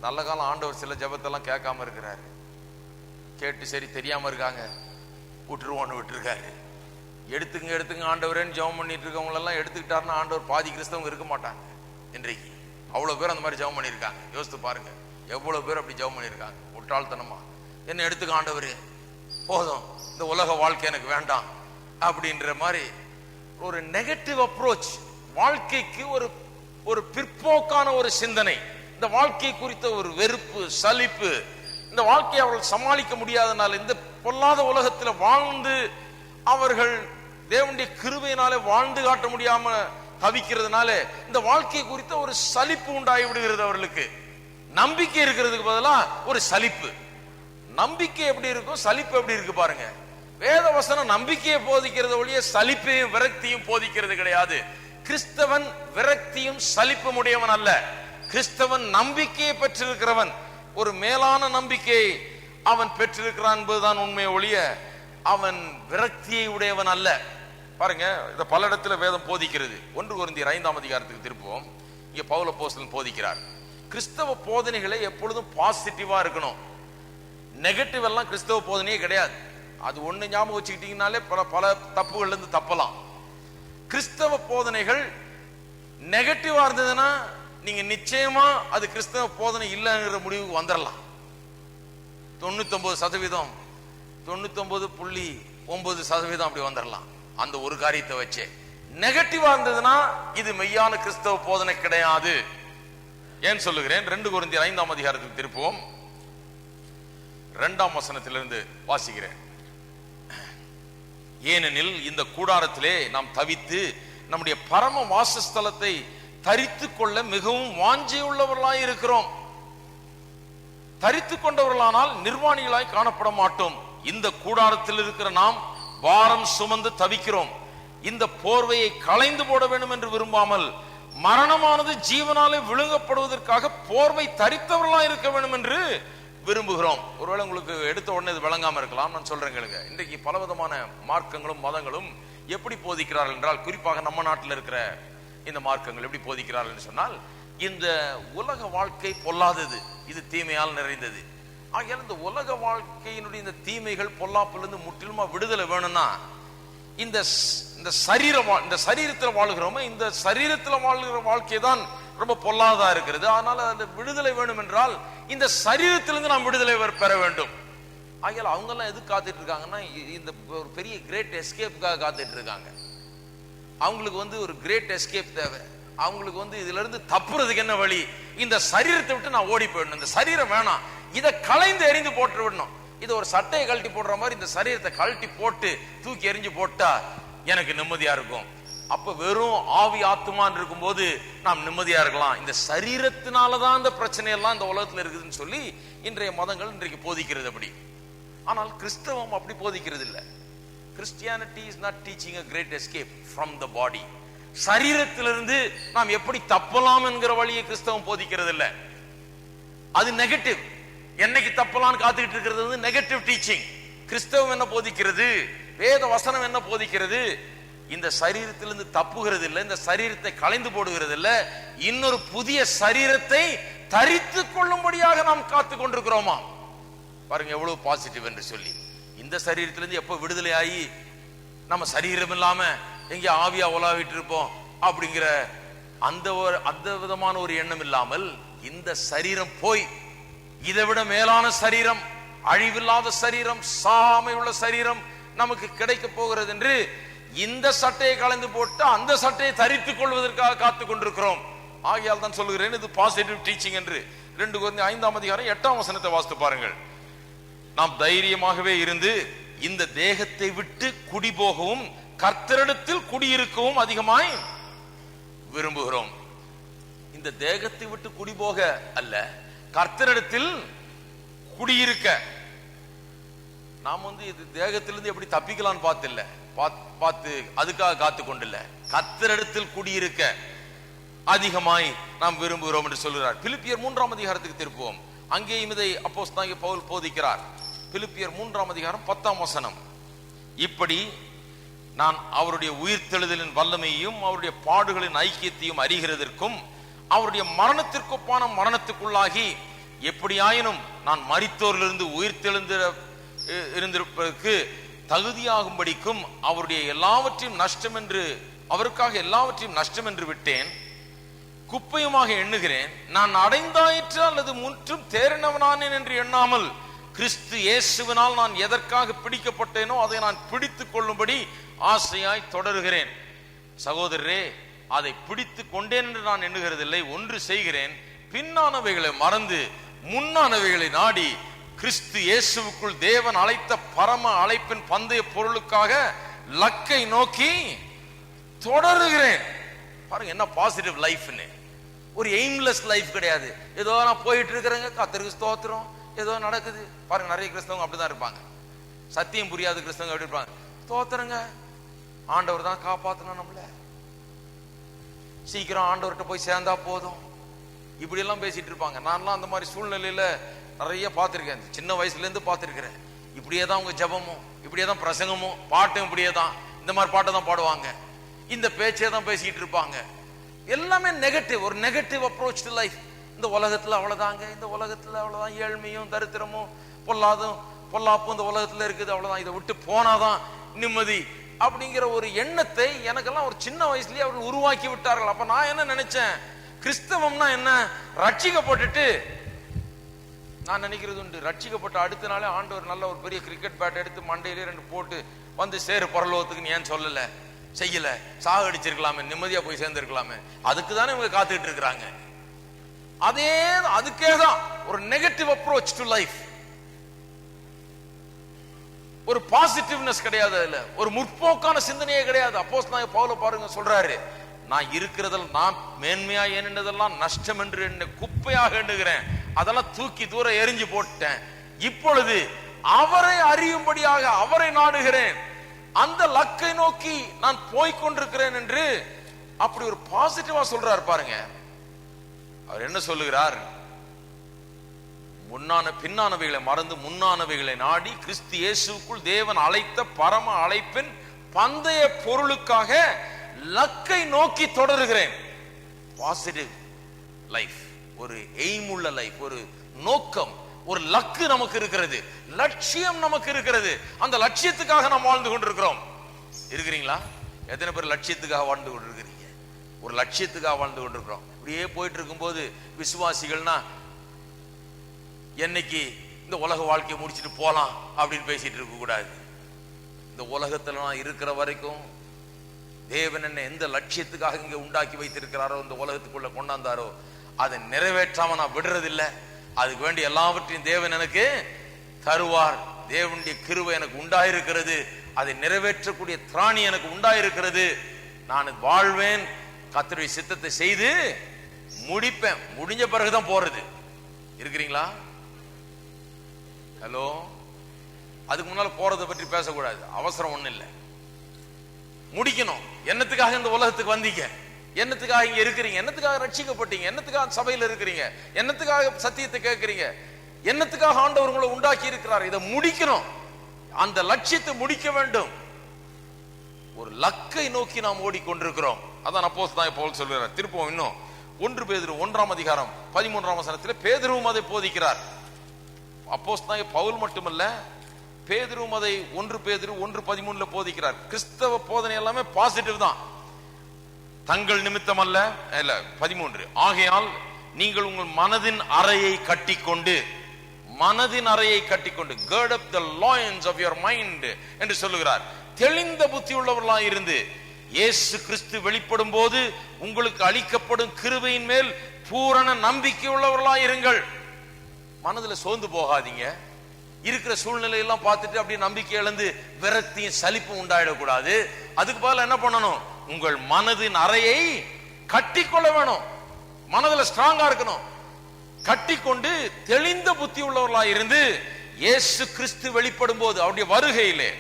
நல்ல காலம் ஆண்டவர் சில ஜெபத்தெல்லாம் கேட்காம இருக்கிறாரு, கேட்டு சரி தெரியாம இருக்காங்க, விட்டுருவோன்னு விட்டுருக்காரு. எடுத்துங்க ஆண்டவரேன்னு ஜெபம் பண்ணிட்டு இருக்கவங்களெல்லாம் எடுத்துக்கிட்டாருன்னா ஆண்டவர் பாதி கிறிஸ்தவங்க இருக்க மாட்டாங்க. இன்றைக்கு அவ்வளவு பேர் அந்த மாதிரி ஜெபம் பண்ணியிருக்காங்க. யோசித்து பாருங்க, எவ்வளவு பேர் அப்படி ஜெபம் பண்ணியிருக்காங்க முட்டாள்தனமா. என்ன எடுத்துக்க ஆண்டவரே, போதும், இந்த உலக வாழ்க்கை எனக்கு வேண்டாம் அப்படின்ற மாதிரி ஒரு நெகட்டிவ் அப்ரோச், வாழ்க்கைக்கு ஒரு பிற்போக்கான ஒரு சிந்தனை, இந்த வாழ்க்கை குறித்த ஒரு வெறுப்பு, சலிப்பு, இந்த வாழ்க்கையை அவர்கள் சமாளிக்க முடியாதனால, இந்த பொல்லாத உலகத்தில் வாழ்ந்து அவர்கள் தேவனுடைய கிருபையினாலே வாழ்ந்து காட்ட முடியாம தவிக்கிறதுனால இந்த வாழ்க்கை குறித்த ஒரு சலிப்பு உண்டாகி விடுகிறது அவர்களுக்கு. நம்பிக்கை இருக்கிறதுக்கு பதிலா ஒரு சலிப்பு. நம்பிக்கை எப்படி இருக்கும், சலிப்பு எப்படி இருக்கு பாருங்க. வேத வசனம் நம்பிக்கையை போதிக்கிறது ஒழிய சலிப்பையும் விரக்தியும் போதிக்கிறது கிடையாது. கிறிஸ்தவன் விரக்தியும் சலிப்பும் உடையவன் அல்ல. கிறிஸ்தவன் நம்பிக்கையை பெற்றிருக்கிறவன், ஒரு மேலான நம்பிக்கையை அவன் பெற்றிருக்கிறான் என்பதுதான் உண்மை ஒழிய அவன் விரக்தியை உடையவன் அல்ல. பாருங்க, இந்த பல இடத்துல வேதம் போதிக்கிறது. 1 கொரிந்தியர் 5ஆம் அதிகாரத்துக்கு திருப்புவோம். இங்க பவுல் அப்போஸ்தலன் போதிக்கிறார், கிறிஸ்தவ போதனைகளை எப்பொழுதும் பாசிட்டிவா இருக்கணும், நெகட்டிவ் எல்லாம் கிறிஸ்தவ போதனையே கிடையாது. அது ஒண்ணு ஞாபகம் வச்சுக்கிட்டீங்கன்னாலே பல தப்புகள்ல இருந்து தப்பலாம். கிறிஸ்தவ போதனைகள் நெகட்டிவா இருந்ததுன்னா நீங்க நிச்சயமா அது கிறிஸ்தவ போதனை இல்லைங்கிற முடிவுக்கு வந்துடலாம். 99%, 99.9% அப்படி வந்துடலாம். அந்த ஒரு காரியத்தை வச்சே நெகட்டிவா இருந்ததுன்னா இது மெய்யான கிறிஸ்தவ போதனை கிடையாது. ஏன் சொல்லுகிறேன்? 2 கொரிந்தியர் 5ஆம் அதிகாரத்துக்கு திருப்புவோம். 2ஆம் வசனத்திலிருந்து வாசிக்கிறேன். ஏனெனில் இந்த கூடாரத்திலே நாம் தவித்து நம்முடைய பரம வாசஸ்தலத்தை தரித்து கொள்ள மிகவும் வாஞ்சையுள்ளவர்களாய் இருக்கிறோம். தரித்து கொண்டவர்களானால் நிர்வாணிகளாய் காணப்பட மாட்டோம். இந்த கூடாரத்தில் இருக்கிற நாம் பாரம் சுமந்து தவிக்கிறோம். இந்த போர்வையை களைந்து போட வேண்டும் என்று விரும்பாமல் மரணமானது ஜீவனாலே விழுங்கப்படுவதற்காக போர்வை தரித்தவர்களாய் இருக்க வேண்டும் என்று விரும்புகிறோம். ஒருவேளை உங்களுக்கு எடுத்த உடனே இது விளங்காம இருக்கலாம். நான் சொல்றேன் கேளுங்க. இன்றைக்கு பலவிதமான மார்க்கங்களும் மதங்களும் எப்படி போதிக்கிறார்கள் என்றால், குறிப்பாக நம்ம நாட்டில் இருக்கிற இந்த மார்க்கங்கள் எப்படி போதிக்கிறார்கள் என்று சொன்னால், இந்த உலக வாழ்க்கை பொல்லாதது, இது தீமையால் நிறைந்தது. ஆகையால் இந்த உலக வாழ்க்கையினுடைய இந்த தீமைகள் பொல்லாப்பிலிருந்து முற்றிலுமா விடுதலை வேணும்னா இந்த சரீரத்தில் வாழுகிறோமோ, இந்த சரீரத்தில் வாழ்கிற வாழ்க்கை தான் ரொம்ப பொல்லாததா இருக்கிறது. அதனால அந்த விடுதலை வேணும் என்றால் இந்த சரீரத்திலிருந்து நாம் விடுதலை பெற வேண்டும். ஆகையால் அவங்க எல்லாம் எதுக்கு காத்துட்டு இருக்காங்கன்னா, இந்த ஒரு பெரிய கிரேட் எஸ்கேப்புக்காக காத்துட்டு இருக்காங்க. அவங்களுக்கு ஒரு கிரேட் எஸ்கேப் தேவை. அவங்களுக்கு இதுல இருந்து தப்புறதுக்கு என்ன வழி? இந்த சரீரத்தை விட்டு நான் ஓடி போயிடணும். இந்த சரீரம் வேணாம், இதை களைந்து எறிந்து போட்டு விடணும். இது ஒரு சட்டையை கழட்டி போடுற மாதிரி இந்த சரீரத்தை கழட்டி போட்டு தூக்கி எறிஞ்சு போட்டா எனக்கு நிம்மதியா இருக்கும். அப்ப வெறும் ஆவி ஆத்துமான் இருக்கும் போது நாம் நிம்மதியா இருக்கலாம். இந்த சரீரத்தினாலதான் இந்த பிரச்சனை எல்லாம் இந்த உலகத்துல இருக்குதுன்னு சொல்லி இன்றைய மதங்கள் இன்றைக்கு போதிக்கிறது அப்படி. ஆனால் கிறிஸ்தவம் அப்படி போதிக்கிறது இல்லை. Christianity is not teaching a great escape from the body. சரீரத்திலிருந்து நாம் எப்படி தப்பலாம் என்கிற வழியை கிறிஸ்தவம் போதிக்கிறது இல்லை. அது நெகட்டிவ். என்னைக்கு தப்பலான்னு காத்துக்கிட்டு இருக்கிறது நெகட்டிவ் டீச்சிங். கிறிஸ்தவம் என்ன போதிக்கிறது? வேத வசனம் என்ன போதிக்கிறது? இந்த சரீரத்திலிருந்து தப்புகிறது இல்லை, இந்த சரீரத்தை களைந்து போடுகிறது இல்லை, இன்னொரு புதிய சரீரத்தை தரித்து கொள்ளும்படியாக நாம் காத்து கொண்டிருக்கிறோமா? பாருங்க எவ்வளவு பாசிட்டிவ் என்று சொல்லி. இந்த சரீரத்திலிருந்து எப்ப விடுதலை ஆகி நம்ம சரீரம் இல்லாம எங்க ஆவியா உலாவிட்டு இருப்போம் அப்படிங்கிற அந்த விதமான ஒரு எண்ணம் இல்லாமல், இந்த சரீரம் போய் இதை விட மேலான சரீரம், அழிவில்லாத சரீரம், சாமை உள்ள சரீரம் நமக்கு கிடைக்க போகிறது என்று இந்த சட்டையை கலந்து போட்டு அந்த சட்டையை தரித்துக் கொள்வதற்காக காத்துக் கொண்டிருக்கிறோம். ஆகையால் தான் சொல்லுகிறேன் இது பாசிட்டிவ் டீச்சிங் என்று. 2 கொரிந்தியர் 5ஆம் அதிகாரம் 8ஆம் வசனத்தை வாசித்து பாருங்கள். நாம் தைரியமாகவே இருந்து இந்த தேகத்தை விட்டு குடிபோகவும் கர்த்தரிடத்தில் குடியிருக்கவும் அதிகமாய் விரும்புகிறோம். இந்த தேகத்தை விட்டு குடிபோக அல்ல, கர்த்தரிடத்தில் குடியிருக்க. நாம் இது தேகத்திலிருந்து எப்படி தப்பிக்கலாம்னு பார்த்து அதுக்காக காத்து கொண்டில்ல, கர்த்தரிடத்தில் குடியிருக்க அதிகமாய் நாம் விரும்புகிறோம் என்று சொல்கிறார். பிலிப்பியர் 3ஆம் அதிகாரத்துக்கு திருப்புவோம். அங்கேயும் இதை அப்போஸ்தலனாகிய பவுல் போதிக்கிறார். பிலிப்பியர் 3ஆம் அதிகாரம் 10ஆம் வசனம். இப்படி நான் அவருடைய உயிர்த்தெழுதலின் வல்லமையையும் அவருடைய பாடுகளின் ஐக்கியத்தையும் அறிகிறதற்கும் அவருடைய மரணத்திற்கொப்பான மரணத்துக்குள்ளாகி எப்படியாயினும் நான் மரித்தோரிலிருந்து உயிர்த்தெழுந்திருப்பதற்கு தகுதியாகும்படிக்கும் அவருடைய எல்லாவற்றையும் நஷ்டம் என்று, அவருக்காக எல்லாவற்றையும் நஷ்டம் என்று விட்டேன், குப்பையுமாக எண்ணுகிறேன். நான் அடைந்தாயிற்று அல்லது முற்றும் தேறினவனானேன் என்று எண்ணாமல் கிறிஸ்து இயேசுவினால் நான் எதற்காக பிடிக்கப்பட்டேனோ அதை நான் பிடித்துக் கொள்ளும்படி ஆசையாய் தொடருகிறேன். சகோதரரே, அதை பிடித்துக் கொண்டேன் என்று நான் எண்ணுகிறதில்லை. ஒன்று செய்கிறேன், பின்னானவைகளை மறந்து முன்னானவைகளை நாடி கிறிஸ்து இயேசுவுக்குள் தேவன் அழைத்த பரம அழைப்பின் பந்தய பொருளுக்காக லக்கை நோக்கி தொடருகிறேன். பாருங்க என்ன பாசிட்டிவ் லைஃப்னு. ஒரு எய்ம்லெஸ் லைஃப் கிடையாது. ஏதோ நான் போயிட்டு இருக்கிறேங்க, கர்த்தருக்கு ஸ்தோத்திரம், ஏதோ நடக்குது. பாருங்க நிறைய கிறிஸ்தவங்க அப்படிதான் இருப்பாங்க. சத்தியம் புரியாத கிறிஸ்தவங்க எப்படி இருப்பாங்க? ஸ்தோத்திரங்க, ஆண்டவர் தான் காப்பாத்தணும், நம்மள சீக்கிரம் ஆண்டவர்கிட்ட போய் சேர்ந்தா போதும், இப்படி எல்லாம் பேசிட்டு இருப்பாங்க. நான்லாம் அந்த மாதிரி சூழ்நிலையில நிறைய பார்த்திருக்கேன். சின்ன வயசுல இருந்து பார்த்திருக்கிறேன். இப்படியே தான் உங்க ஜபமும், இப்படியே தான் பிரசங்கமும், பாட்டும் இப்படியே தான், இந்த மாதிரி பாட்டை தான் பாடுவாங்க, இந்த பேச்சே தான் பேசிட்டு இருப்பாங்க. எல்லாமே நெகட்டிவ், ஒரு நெகட்டிவ் அப்ரோச் டு லைஃப். இந்த உலகத்துல அவ்வளவுதாங்க, இந்த உலகத்துல அவ்வளவுதான், ஏழ்மையும் தரித்திரமும் பொல்லாப்பும் இந்த உலகத்துல இருக்குது, அவ்வளவுதான், இதை விட்டு போனாதான் நிம்மதி, அப்படிங்கிற ஒரு எண்ணத்தை எனக்கெல்லாம் ஒரு சின்ன வயசுலயே அவர்கள் உருவாக்கி விட்டார்கள். அப்ப நான் என்ன நினைச்சேன், கிறிஸ்தவம்னா என்ன, ரட்சிக்கப்பட்டுட்டு, நான் நினைக்கிறது உண்டு, ரட்சிக்கப்பட்ட அடுத்த நாளே ஆண்டவர் நல்ல ஒரு பெரிய கிரிக்கெட் பேட் எடுத்து மண்டையிலே 2 போட்டு வந்து சேரு பரலோகத்துக்கு ஏன் சொல்லல, செய்யல, சாக அடிச்சிருக்கலாமே, நிம்மதியா போய் சேர்ந்திருக்கலாமே. அதுக்கு தானே இவங்க காத்துட்டு இருக்கிறாங்க. அதுக்கே தான் ஒரு நெகட்டிவ் அப்ரோச் டு லைஃப். ஒரு பாசிட்டிவ்னஸ் கிடையாது, அதுல ஒரு முற்போக்கான சிந்தனையே கிடையாது. அப்போஸ்தலனாகிய பவுல் பாருங்க சொல்றாரு, நான் இருக்கிறதெல்லாம், நான் மேன்மையா எண்ணுனதெல்லாம் நஷ்டம் என்று என்ன குப்பையாக எண்ணுகிறேன், அதெல்லாம் தூக்கி தூர எரிஞ்சு போட்டேன். இப்பொழுது அவரை அறியும்படியாக அவரை நாடுகிறேன், அந்த லக்கை நோக்கி நான் போய்கொண்டிருக்கிறேன் என்று அப்படி ஒரு பாசிட்டிவா சொல்றாரு பாருங்க. அவர் என்ன சொல்லுகிறார், பின்னானவைகளை மறந்து முன்னானவைகளை நாடி கிறிஸ்து இயேசுக்குள் தேவன் அழைத்த பரம அழைப்பின் பந்தய பொருளுக்காக லக்கை நோக்கி தொடருகிறேன். பாசிட்டிவ் லைஃப், ஒரு எய்ம் உள்ள லைஃப், ஒரு நோக்கம், ஒரு லக்கு நமக்கு இருக்கிறது, லட்சியம் நமக்கு இருக்கிறது. அந்த லட்சியத்துக்காக நாம் வாழ்ந்து கொண்டிருக்கிறோம். இருக்கிறீங்களா? எத்தனை பேர் லட்சியத்துக்காக வாழ்ந்து கொண்டிருக்கிறீங்க? ஒரு லட்சியத்துக்காக வாழ்ந்து கொண்டிருக்கிறோம். இப்படியே போயிட்டு இருக்கும்போது விசுவாசிகள்னா என்னைக்கு இந்த உலக வாழ்க்கையை முடிச்சுட்டு போலாம் அப்படின்னு பேசிட்டு இருக்க கூடாது. இந்த உலகத்துல நான் இருக்கிற வரைக்கும் தேவன் என்ன எந்த லட்சியத்துக்காக இங்க உண்டாக்கி வைத்திருக்கிறாரோ, இந்த உலகத்துக்குள்ள கொண்டாந்தாரோ, அதை நிறைவேற்றாம நான் விடுறதில்லை. அதுக்கு வேண்டிய எல்லாவற்றையும் தேவன் எனக்கு தருவார். தேவனுடைய கிருபை எனக்கு உண்டாயிருக்கிறது, அதை நிறைவேற்றக்கூடிய திராணி எனக்கு உண்டாயிருக்கிறது. நான் வாழ்வேன், கர்த்தருடைய சித்தத்தை செய்து முடிப்பேன். முடிஞ்ச பிறகுதான் போறது. இருக்கிறீங்களா? ஹலோ, அதுக்கு முன்னால போறதை பற்றி பேசக்கூடாது, அவசரம் ஒண்ணு இல்லை. முடிக்கணும். என்னத்துக்காக இந்த உலகத்துக்கு வந்தீங்க, என்னத்துக்காக இங்க இருக்கிறீங்க, என்னத்துக்காக ரட்சிக்கப்பட்டீங்க, என்னத்துக்காக சபையில இருக்கிறீங்க, என்னத்துக்காக சத்தியத்தை கேட்கிறீங்க, என்னத்துக்காக ஆண்டவர் உங்களை உண்டாக்கி இருக்கிறார், இதை முடிக்கணும். அந்த லட்சியத்தை முடிக்க வேண்டும். ஒரு லக்கை நோக்கி நாம் ஓடிக்கொண்டிருக்கிறோம். அதான் அப்போஸ்தலனாகிய பவுல் சொல்கிறார். திருப்பவும் இன்னும் 1 பேதுரு 1ஆம் அதிகாரம் 13ஆம் வசனத்தில் பேதுருவும் அதை போதிக்கிறார். அப்போஸ்தலனாகிய பவுல் மட்டுமல்ல, பேதுருவும் அதை 1 பேதுரு 1:13 போதிக்கிறார். கிறிஸ்தவ போதனை எல்லாமே பாசிட்டிவ் தான். தங்கள் நிமித்தம் அல்ல, 13, ஆகையால் நீங்கள் உங்கள் மனதின் அறையை கட்டிக்கொண்டு, gird up the loins of your mind என்று சொல்லுகிறார். தெளிந்த புத்தி உள்ளவர்களாய் இருந்து இயேசு கிறிஸ்து வெளிப்படும் போது உங்களுக்கு அளிக்கப்படும் கிருபையின் மேல் பூரண நம்பிக்கை உள்ளவர்களாய் இருங்கள். மனதுல சோர்ந்து போகாதீங்க. இருக்கிற சூழ்நிலையெல்லாம் பார்த்துட்டு அப்படியே நம்பிக்கை இழந்து விரக்தியும் சலிப்பும் உண்டாயிடக்கூடாது. அதுக்கு பதிலா என்ன பண்ணணும், உங்கள் மனதின் அறையை கட்டிக்கொள்ள வேணும். மனதுல ஸ்ட்ராங்கா இருக்கணும். கட்டிக்கொண்டு தெளிந்த புத்தி உள்ளவர்களாய் இருந்து இயேசு கிறிஸ்து வெளிப்படும் போது அவருடைய வருகையிலே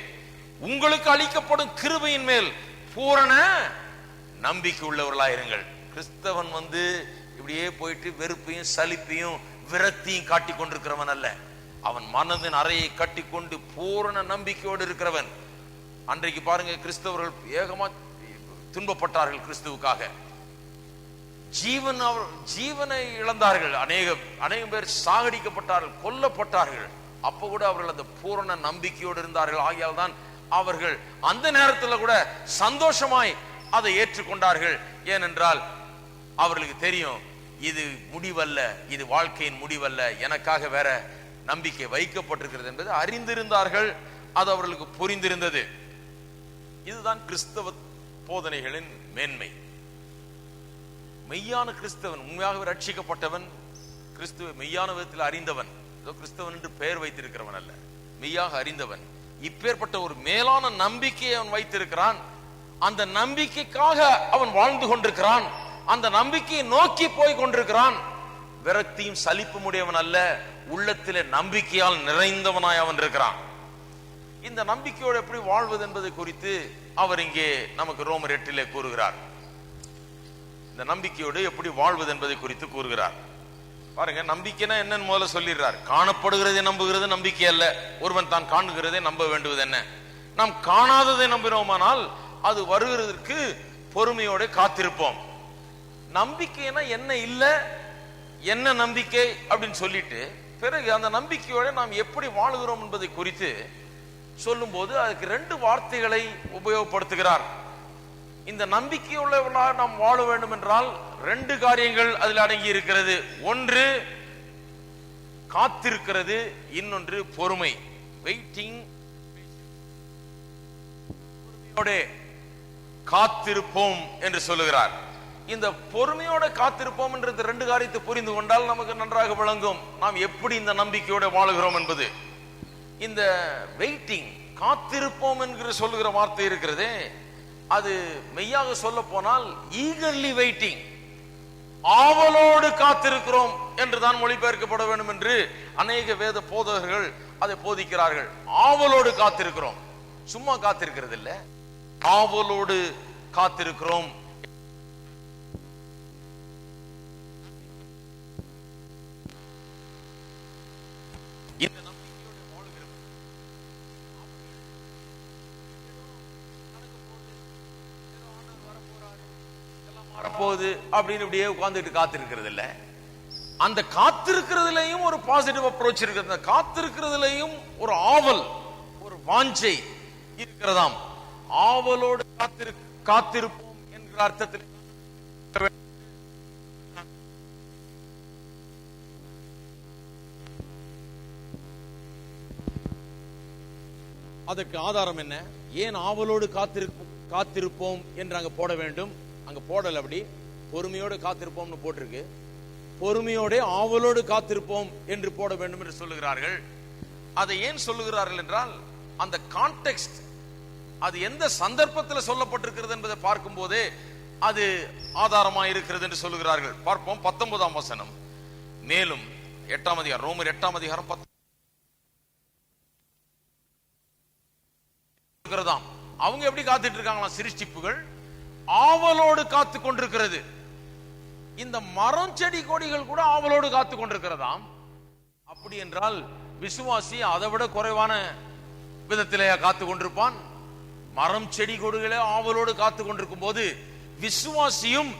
உங்களுக்கு அளிக்கப்படும் கிருபையின் மேல் பூரண நம்பிக்கை உள்ளவர்களாய் இருங்கள். கிறிஸ்தவன் இப்படியே போயிட்டு வெறுப்பையும் சலிப்பையும் விரக்தியும் காட்டிக் கொண்டிருக்கிறவன் அல்ல. அவன் மனதின் அறையை கட்டிக்கொண்டு பூரண நம்பிக்கையோடு இருக்கிறவன். அன்றைக்கு பாருங்க, கிறிஸ்தவர்கள் ஏகமா துன்பப்பட்டார்கள். கிறிஸ்துவுக்காக ஜீவனை இழந்தார்கள். அநேகம் பேர் சாகடிக்கப்பட்டார்கள், கொல்லப்பட்டார்கள். அப்ப கூட அவர்கள் அந்த பூரண நம்பிக்கையோடு இருந்தார்கள். ஆகையால் தான் அவர்கள் அந்த நேரத்தில் கூட சந்தோஷமாய் அதை ஏற்றுக்கொண்டார்கள். ஏனென்றால் அவர்களுக்கு தெரியும், இது முடிவல்ல, இது வாழ்க்கையின் முடிவல்ல, எனக்காக வேற நம்பிக்கை வைக்கப்பட்டிருக்கிறது என்பது அறிந்திருந்தார்கள். அது அவர்களுக்கு புரிந்திருந்தது. இதுதான் கிறிஸ்தவ போதனைகளின் மேன்மை. மெய்யான கிறிஸ்தவன், உண்மையாகவே ரட்சிக்கப்பட்டவன், கிறிஸ்துவை மெய்யான விதத்தில் அறிந்தவன், கிறிஸ்தவன் என்று பெயர் வைத்திருக்கிறவன் அல்ல, மெய்யாக அறிந்தவன். இப்பேற்பட்ட ஒரு மேலான நம்பிக்கையை அவன் வைத்திருக்கிறான். அந்த நம்பிக்கைக்காக அவன் வாழ்ந்து கொண்டிருக்கிறான். அந்த நம்பிக்கையை நோக்கி போய் கொண்டிருக்கிறான். விரக்தியும் சலிப்பும் உடையவன் அல்ல, உள்ளத்திலே நம்பிக்கையால் நிறைந்தவனாய் அவன் இருக்கிறான். இந்த நம்பிக்கையோடு எப்படி வாழ்வது என்பதை குறித்து அவர் இங்கே நமக்கு ரோமர் 8 கூறுகிறார். இந்த நம்பிக்கையோடு எப்படி வாழ்வது என்பதை குறித்து கூறுகிறார். பாருங்க, நம்பிக்கைனா என்னன்னு முதல்ல சொல்லிடுறார். காணப்படுகிறதை நம்புகிறது நம்பிக்கை அல்ல, ஒருவன் தான் காணுகிறதை நம்ப வேண்டுவது என்ன? நாம் காணாததை நம்பினோமானால் அது வருகிறதற்கு பொறுமையோட காத்திருப்போம். நம்பிக்கைனா என்ன இல்ல, என்ன நம்பிக்கை அப்படின்னு சொல்லிட்டு பிறகு அந்த நம்பிக்கையோட நாம் எப்படி வாழுகிறோம் என்பதை குறித்து சொல்லும் போது அதுக்கு 2 வார்த்தைகளை உபயோகப்படுத்துகிறார். இந்த நம்பிக்கையுள்ளவர்களாக நாம் வாழ வேண்டும் என்றால் 2 காரியங்கள் அதில் அடங்கி இருக்கிறது. ஒன்று காத்திருக்கிறது, இன்னொன்று பொறுமை. வெயிட்டிங், காத்திருப்போம் என்று சொல்லுகிறார். இந்த பொறுமையோட காத்திருப்போம் என்ற 2 காரியத்தை புரிந்து கொண்டால் நமக்கு நன்றாக விளங்கும் நாம் எப்படி இந்த நம்பிக்கையோட வாழுகிறோம் என்பது. இந்த வெயிட்டிங், காத்திருப்போம் என்கிற சொல்லுகிற வார்த்தை இருக்கிறதே, அது மெய்யாக சொல்ல போனால் ஈகர்லி வெயிட்டிங், ஆவலோடு காத்திருக்கிறோம் என்றுதான் மொழிபெயர்க்கப்பட வேண்டும் என்று அநேக வேத போதகர்கள் அதை போதிக்கிறார்கள். ஆவலோடு காத்திருக்கிறோம், சும்மா காத்திருக்கிறது இல்ல, ஆவலோடு காத்திருக்கிறோம். போகுது அப்படின்னு இப்படியே உட்கார்ந்துட்டு காத்திருக்கிறது இல்ல. அந்த காத்திருக்கிறதுலையும் ஒரு பாசிட்டிவ் அப்ரோச் இருக்கிறது. காத்திருக்கிறதுலையும் ஒரு ஆவல், ஒரு வாஞ்சை இருக்கிறதாம். ஆவலோடு காத்திருப்போம் என்கிற அர்த்தத்தில் அதற்கு ஆதாரம் என்ன? ஏன் ஆவலோடு காத்திருப்போம் என்று அங்க போட வேண்டும்? அங்க போடல, அப்படி பொறுமையோடு காத்திருப்போம்னு போட்டிருக்கு. பொறுமையோட ஆவலோடு காத்திருப்போம் என்று போட வேண்டும் என்று சொல்லுகிறார்கள். அதை ஏன் சொல்லுகிறார்கள் என்றால் அந்த கான்டெக்ஸ்ட், அது எந்த சந்தர்ப்பத்தில் சொல்லப்பட்டிருக்கிறது என்பதை பார்க்கும் போதே அது ஆதாரமா இருக்கிறது என்று சொல்லுகிறார்கள். பார்ப்போம் 19ஆம் வசனம். மேலும் 8ஆம் அதிகாரம், ரோமர் 8ஆம் அதிகாரம் 10. அவங்க எப்படி காத்துட்டு இருக்காங்களா? சிருஷ்டிப்புகள் ஆவலோடு காத்து கொண்டிருக்கிறது. இந்த மரம் செடி கொடிகள் கூட ஆவலோடு காத்து கொண்டிருக்கிறதாம். அப்படி என்றால் விசுவாசி அதை விட குறைவான விதத்திலே காத்து கொண்டிருப்பான். மரம் செடி கொடிகளே ஆவலோடு காத்து கொண்டிருக்கும் போது விசுவாசியும்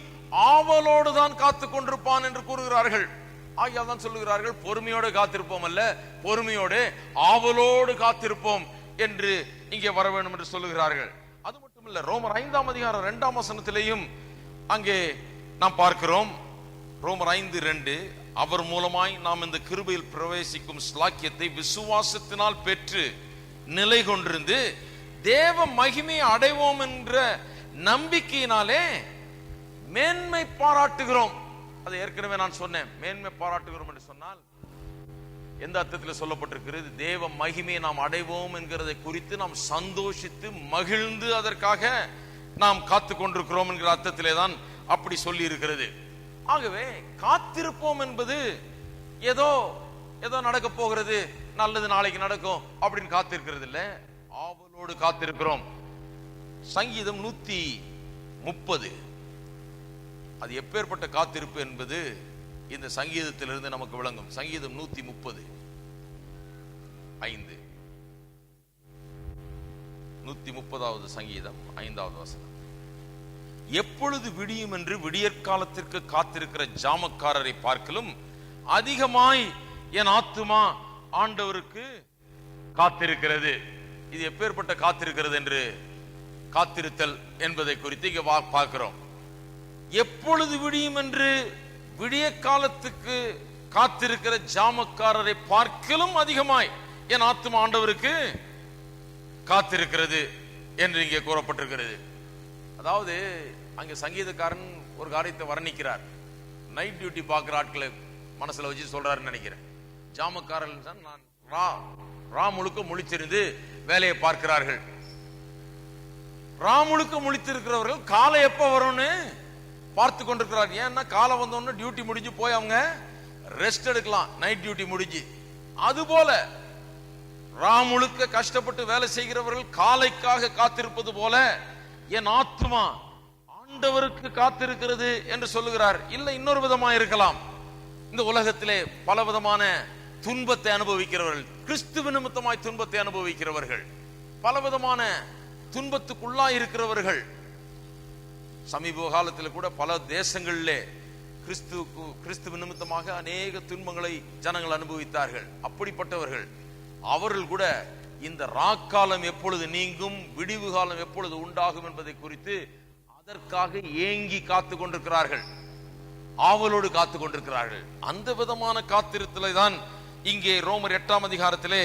ஆவலோடு தான் காத்து கொண்டிருப்பான் என்று கூறுகிறார்கள். ஆகியால் தான் சொல்லுகிறார்கள், பொறுமையோடு காத்திருப்போம் அல்ல, பொறுமையோடு ஆவலோடு காத்திருப்போம் என்று இங்கே வர வேண்டும் என்று சொல்லுகிறார்கள். அது மட்டுமல்ல, ரோமர் 5ஆம் அதிகாரம் 2ஆம் வசனத்திலேயும் அங்கே நாம் பார்க்கிறோம். ரோமர் 5:2, அவர் மூலமாய் நாம் இந்த கிருபையில் பிரவேசிக்கும் ஸ்லாக்கியத்தை விசுவாசத்தினால் பெற்று நிலை கொண்டிருந்து தேவ மகிமையை அடைவோம் என்ற நம்பிக்கையினாலே மேன்மை பாராட்டுகிறோம். அதை ஏற்கனவே நான் சொன்னேன். மேன்மை பாராட்டுகிறோம் என்று சொன்னால் எந்த அர்த்தத்தில் சொல்லப்பட்டிருக்கிறது? தேவ மகிமையை நாம் அடைவோம் என்கிறதை குறித்து நாம் சந்தோஷித்து மகிழ்ந்து அதற்காக நாம் காத்து கொண்டிருக்கிறோம் என்கிற அர்த்தத்திலே தான் அப்படி சொல்லி இருக்கிறது. ஆகவே காத்திருப்போம் என்பது ஏதோ நடக்க போகிறது, நல்லது நாளைக்கு நடக்கும் அப்படின்னு காத்திருக்கிறது இல்ல, ஆவலோடு காத்திருக்கிறோம். சங்கீதம் 130, அது எப்பேற்பட்ட காத்திருப்பு என்பது இந்த சங்கீதத்திலிருந்து நமக்கு விளங்கும். சங்கீதம் 130:5, 130வது சங்கீதம் 5வது வசனம். எப்பொழுது விடியும் என்று விடியற்காலத்திற்கு காத்திருக்கிற ஜாமக்காரரை பார்க்கலும் அதிகமாய் என் ஆத்துமா ஆண்டவருக்கு காத்திருக்கிறது. இது எப்பேற்பட்ட காத்திருக்கிறது என்று, காத்திருத்தல் என்பதை குறித்து இங்க பார்க்கிறோம். எப்பொழுது விடியும் என்று விடிய காலத்துக்கு காத்திருக்கிற ஜாமக்காரரை பார்க்கலும் அதிகமாய் என் ஆத்துமா ஆண்டவருக்கு காத்திருக்கிறது என்று இங்கே கூறப்பட்டிருக்கிறது. அதாவது அங்க சங்கீதக்காரன் ஒரு காரியத்தை வர்ணிக்கிறார். நைட் டியூட்டி பார்க்கிற ஆட்களை மனசுல வச்சு சொல்றாருன்னு நினைக்கிறேன். ஜாமக்காரர்கள் நான் ரா முழுக்க முழிச்சிருந்து வேலையை பார்க்கிறார்கள். ரா முழுக்க முழித்திருக்கிறவர்கள் காலை எப்ப வரும்னு பார்த்து கொண்டிருக்கிறார். ஏன்னா காலம் வந்தோன்னு டியூட்டி முடிஞ்சு போய் அவங்க ரெஸ்ட் எடுக்கலாம், நைட் டியூட்டி முடிஞ்சு. அதுபோல முழுக்க கஷ்டப்பட்டு வேலை செய்கிறவர்கள் காலைக்காக காத்திருப்பது போல என் ஆத்துமா ஆண்டவருக்கு காத்திருக்கிறது என்று சொல்லுகிறார். இல்லை, இன்னொரு விதமா இருக்கலாம். இந்த உலகத்திலே பல விதமான துன்பத்தை அனுபவிக்கிறவர்கள், கிறிஸ்துவ நிமித்தமாய் துன்பத்தை அனுபவிக்கிறவர்கள், பலவிதமான துன்பத்துக்குள்ளாய் இருக்கிறவர்கள். சமீப காலத்தில் கூட பல தேசங்களிலே கிறிஸ்துவ நிமித்தமாக அநேக துன்பங்களை ஜனங்கள் அனுபவித்தார்கள். அப்படிப்பட்டவர்கள் அவர்கள் கூட இந்த ராக்காலம் எப்பொழுது நீங்கும், விடிவு காலம் எப்பொழுது உண்டாகும் என்பதை குறித்து அதற்காக ஏங்கி காத்து கொண்டிருக்கிறார்கள், ஆவலோடு காத்து கொண்டிருக்கிறார்கள். அந்த விதமான காத்திருத்தலை தான் இங்கே ரோமர் 8ஆம் அதிகாரத்திலே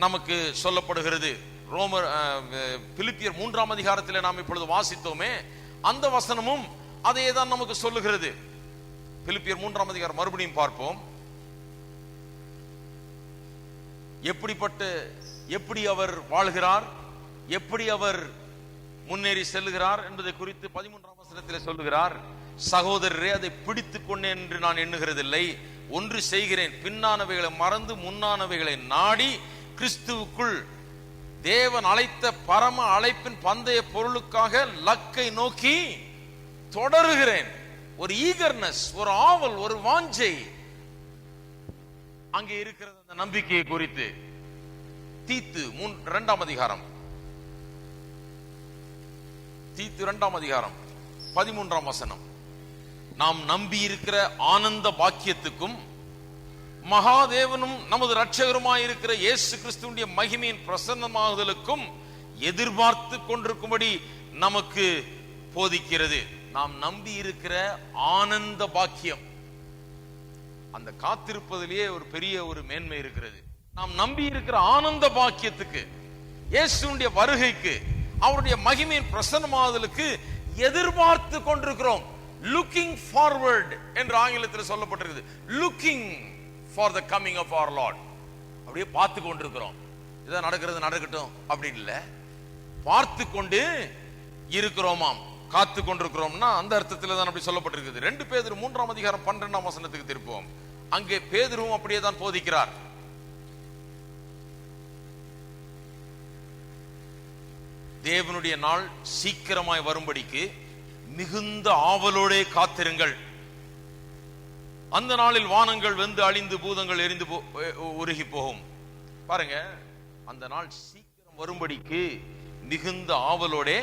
நமக்கு சொல்லப்படுகிறது. பிலிப்பியர் 3ஆம் அதிகாரத்திலே நாம் இப்பொழுது வாசித்தோமே, அந்த வசனமும் அதே தான் நமக்கு சொல்லுகிறது. பிலிப்பியர் 3ஆம் அதிகாரம் மறுபடியும் பார்ப்போம். எப்படி அவர் வாழ்கிறார், எப்படி அவர் முன்னேறி செல்லுகிறார் என்பதை குறித்து 13ஆம் வசனத்திலே சொல்லுகிறார். சகோதரரே, அதை பிடித்துக் கொண்டேன் என்று நான் எண்ணுகிறதில்லை, ஒன்று செய்கிறேன், பின்னானவைகளை மறந்து முன்னானவைகளை நாடி கிறிஸ்துவுக்குள் தேவன் அழைத்த பரம அழைப்பின் பந்தய பொருளுக்காக லக்கை நோக்கி தொடருகிறேன். ஒரு ஈகர்னஸ், ஒரு ஆவல், ஒரு வாஞ்சை அங்கே இருக்கிறது. அந்த நம்பிக்கையை குறித்து தீத்து 2ஆம் அதிகாரம், தீத்து 2ஆம் அதிகாரம் 13ஆம் வசனம். நாம் நம்பி இருக்கிற ஆனந்த பாக்கியத்துக்கும் மகாதேவனும் நமது இரட்சகருமாய் இருக்கிற இயேசு கிறிஸ்துவினுடைய மகிமையின் பிரசன்னமாகுதலுக்கும் எதிர்பார்த்து கொண்டிருக்கும்படி நமக்கு போதிக்கிறது. நாம் நம்பி இருக்கிற ஆனந்த பாக்கியம், அந்த காத்திருப்பதிலேயே ஒரு பெரிய ஒரு மேன்மை இருக்கிறது. நாம் நம்பி இருக்கிற ஆனந்த பாக்கியத்துக்கு, இயேசுவினுடைய வருகைக்கு, அவருடைய மகிமையின் பிரசன்னமாகுதலுக்கு எதிர்பார்த்து கொண்டிருக்கிறோம். லுக்கிங் ஃபார்வர்ட் என்று ஆங்கிலத்தில் சொல்லப்பட்டிருக்கிறது. Looking for the coming of our lord. அப்படியே பார்த்து கொண்டிருக்கிறோம். இதான் நடக்கிறது, நடக்கட்டும் அப்படின்னு இல்ல, பார்த்து கொண்டு இருக்கிறோமாம். காத்து கொண்டிருக்கிறோம்னா அந்த அர்த்தத்தில் தான் அப்படி சொல்லப்பட்டிருக்கிறது. 2 பேதுரு 3ஆம் அதிகாரம் 12ஆம் வசனத்துக்கு திருப்போம். அங்கே பேதுருவும் அப்படியே தான் போதிக்கிறார். தேவனுடைய நாள் சீக்கிரமாய் வரும்படிக்கு மிகுந்த ஆவலோடே காத்திருங்கள். அந்த நாளில் வானங்கள் வெந்து அழிந்து பூதங்கள் எரிந்து உருகி போகும். பாருங்க, அந்த நாள் சீக்கிரம் வரும்படிக்கு மிகுந்த ஆவலோடே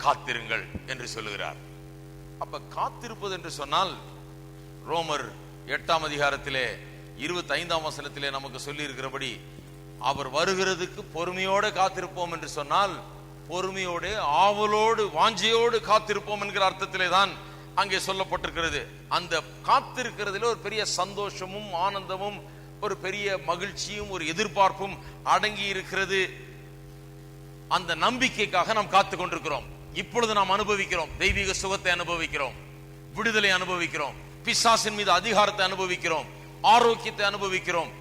காத்திருங்கள் என்று சொல்லுகிறார். அப்ப காத்திருப்பது என்று சொன்னால் ரோமர் 8ஆம் அதிகாரத்திலே 25ஆம் வசனத்திலே நமக்கு சொல்லி இருக்கிறபடி அவர் வருகிறதுக்கு பொறுமையோடு காத்திருப்போம் என்று சொன்னால் பொறுமையோடு, ஆவலோடு, வாஞ்சையோடு காத்திருப்போம் என்கிற அர்த்தத்திலே தான் அங்கே சொல்லப்பட்டிருக்கிறது. அந்த காத்திருக்கிறதுல ஒரு பெரிய சந்தோஷமும் ஆனந்தமும் ஒரு பெரிய மகிழ்ச்சியும் ஒரு எதிர்பார்ப்பும் அடங்கி இருக்கிறது. அந்த நம்பிக்கைக்காக நாம் காத்து கொண்டிருக்கிறோம். இப்பொழுது நாம் அனுபவிக்கிறோம், தெய்வீக சுகத்தை அனுபவிக்கிறோம், விடுதலை அனுபவிக்கிறோம், பிசாசின் மீது அதிகாரத்தை அனுபவிக்கிறோம், ஆரோக்கியத்தை அனுபவிக்கிறோம்,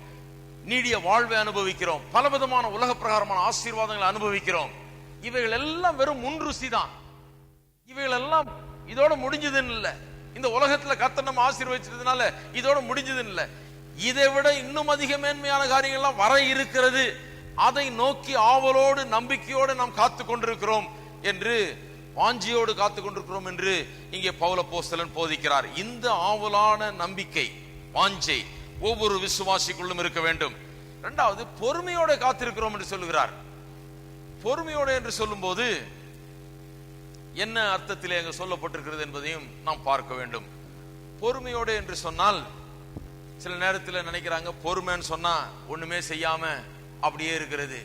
நீடிய வாழ்வை அனுபவிக்கிறோம், பலவிதமான உலக பிரகாரமான ஆசீர்வாதங்களை அனுபவிக்கிறோம். இவைகள் எல்லாம் வெறும் முன்ருசி தான். இவைகள் எல்லாம் இதோட முடிஞ்சதுன்னு இல்ல. இந்த உலகத்துல கர்த்தர் நம்ம ஆசீர்வதிச்சதுனால இதோட முடிஞ்சதுன்னு இல்ல. இதை விட இன்னும் அதிக மேன்மையான காரியங்கள்லாம் வர இருக்கிறது. அதை நோக்கி ஆவலோடு நம்பிக்கையோடு நாம் காத்து கொண்டிருக்கிறோம் என்று, வாஞ்சியோடு காத்து கொண்டிருக்கிறோம் என்று இங்கே பவுல் அப்போஸ்தலன் போதிக்கிறார். இந்த ஆவலான நம்பிக்கை, வாஞ்சை ஒவ்வொரு விசுவாசிக்குள்ளும் இருக்க வேண்டும். இரண்டாவது, பொறுமையோடு காத்திருக்கிறோம் என்று சொல்லுகிறார். பொறுமையோடு என்று சொல்லும் போது என்ன அர்த்தத்திலே அங்கு சொல்லப்பட்டிருக்கிறது என்பதையும் நாம் பார்க்க வேண்டும். பொறுமையோடு என்று சொன்னால் சில நேரத்தில் நினைக்கிறாங்க, பொறுமைன்னு சொன்னா ஒண்ணுமே செய்யாம அப்படியே இருக்கிறது.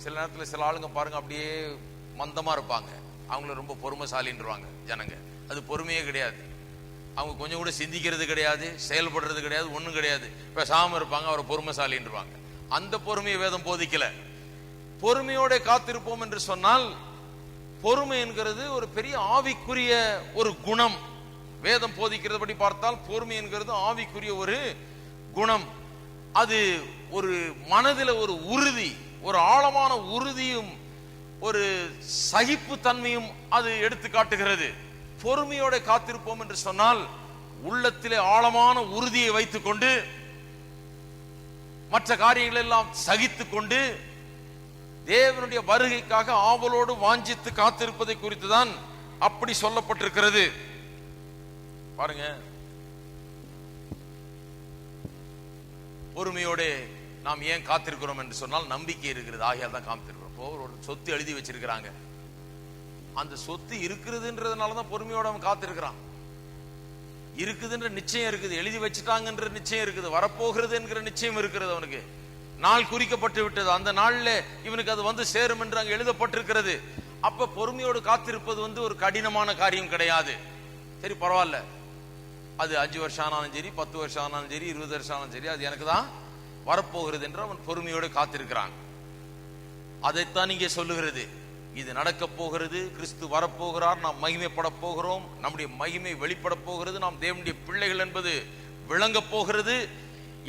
சில நேரத்தில் சில ஆளுங்க பாருங்க, அப்படியே மந்தமா இருப்பாங்க, அவங்கள ரொம்ப பொறுமைசாலின்றாங்க ஜனங்க. அது பொறுமையே கிடையாது. அவங்க கொஞ்சம் கூட சிந்திக்கிறது கிடையாது, செயல்படுறது கிடையாது, ஒண்ணும் கிடையாது, பேசாம இருப்பாங்க, அவரை பொறுமைசாலின்றாங்க. அந்த பொறுமையை வேதம் போதிக்கல. பொறுமையோட காத்திருப்போம் என்று சொன்னால், பொறுமை என்கிறது ஒரு பெரிய ஆவிக்குரிய ஒரு குணம். வேதம் போதிக்கிறபடி பார்த்தால் பொறுமை என்கிறது ஆவிக்குரிய ஒரு குணம். அது ஒரு மனதில் ஒரு உறுதி, ஒரு ஆழமான உறுதியும் ஒரு சகிப்பு தன்மையும் அது எடுத்து காட்டுகிறது. பொறுமையோட காத்திருப்போம் என்று சொன்னால் உள்ளத்திலே ஆழமான உறுதியை வைத்துக் கொண்டு மற்ற காரியங்கள் எல்லாம் சகித்துக் கொண்டு தேவனுடைய வருகைக்காக ஆவலோடு வாஞ்சித்து காத்திருப்பதை குறித்து தான் அப்படி சொல்லப்பட்டிருக்கிறது. பாருங்க, பொறுமையோட நாம் ஏன் காத்திருக்கிறோம் என்று சொன்னால் நம்பிக்கை இருக்கிறது, ஆகையால் தான் காத்திருக்கிறோம். ஒரு சொத்து எழுதி வச்சிருக்கிறாங்க, அந்த சொத்து இருக்குதுன்றதுனாலதான் பொறுமையோட அவன் காத்திருக்கிறான். இருக்குதுன்ற நிச்சயம் இருக்குது, எழுதி வச்சுட்டாங்கன்ற நிச்சயம் இருக்குது, வரப்போகிறது என்கிற நிச்சயம் இருக்கிறது அவனுக்கு. நாள் குறிக்கப்பட்டு விட்டது, அந்த நாள்ல இவனுக்கு அது வந்து சேரும் என்று அங்க எழுதப்பட்டிருக்கிறது. அப்ப பொறுமையோடு காத்திருப்பது ஒரு கடினமான காரியம் கிடையாது. சரி பரவாயில்ல, அது 5 வருஷம் ஆனாலும் சரி, 10 வருஷம் ஆனாலும் சரி, 20 வருஷம் ஆனாலும் சரி, அது எனக்கு தான் வரப்போகிறது என்று அவன் பொறுமையோடு காத்திருக்கிறான். அதைத்தான் இங்கே சொல்லுகிறது. இது நடக்க போகிறது, கிறிஸ்து வரப்போகிறார், நாம் மகிமைப்பட போகிறோம், நம்முடைய மகிமை வெளிப்பட போகிறது, நாம் தேவனுடைய பிள்ளைகள் என்பது விளங்க போகிறது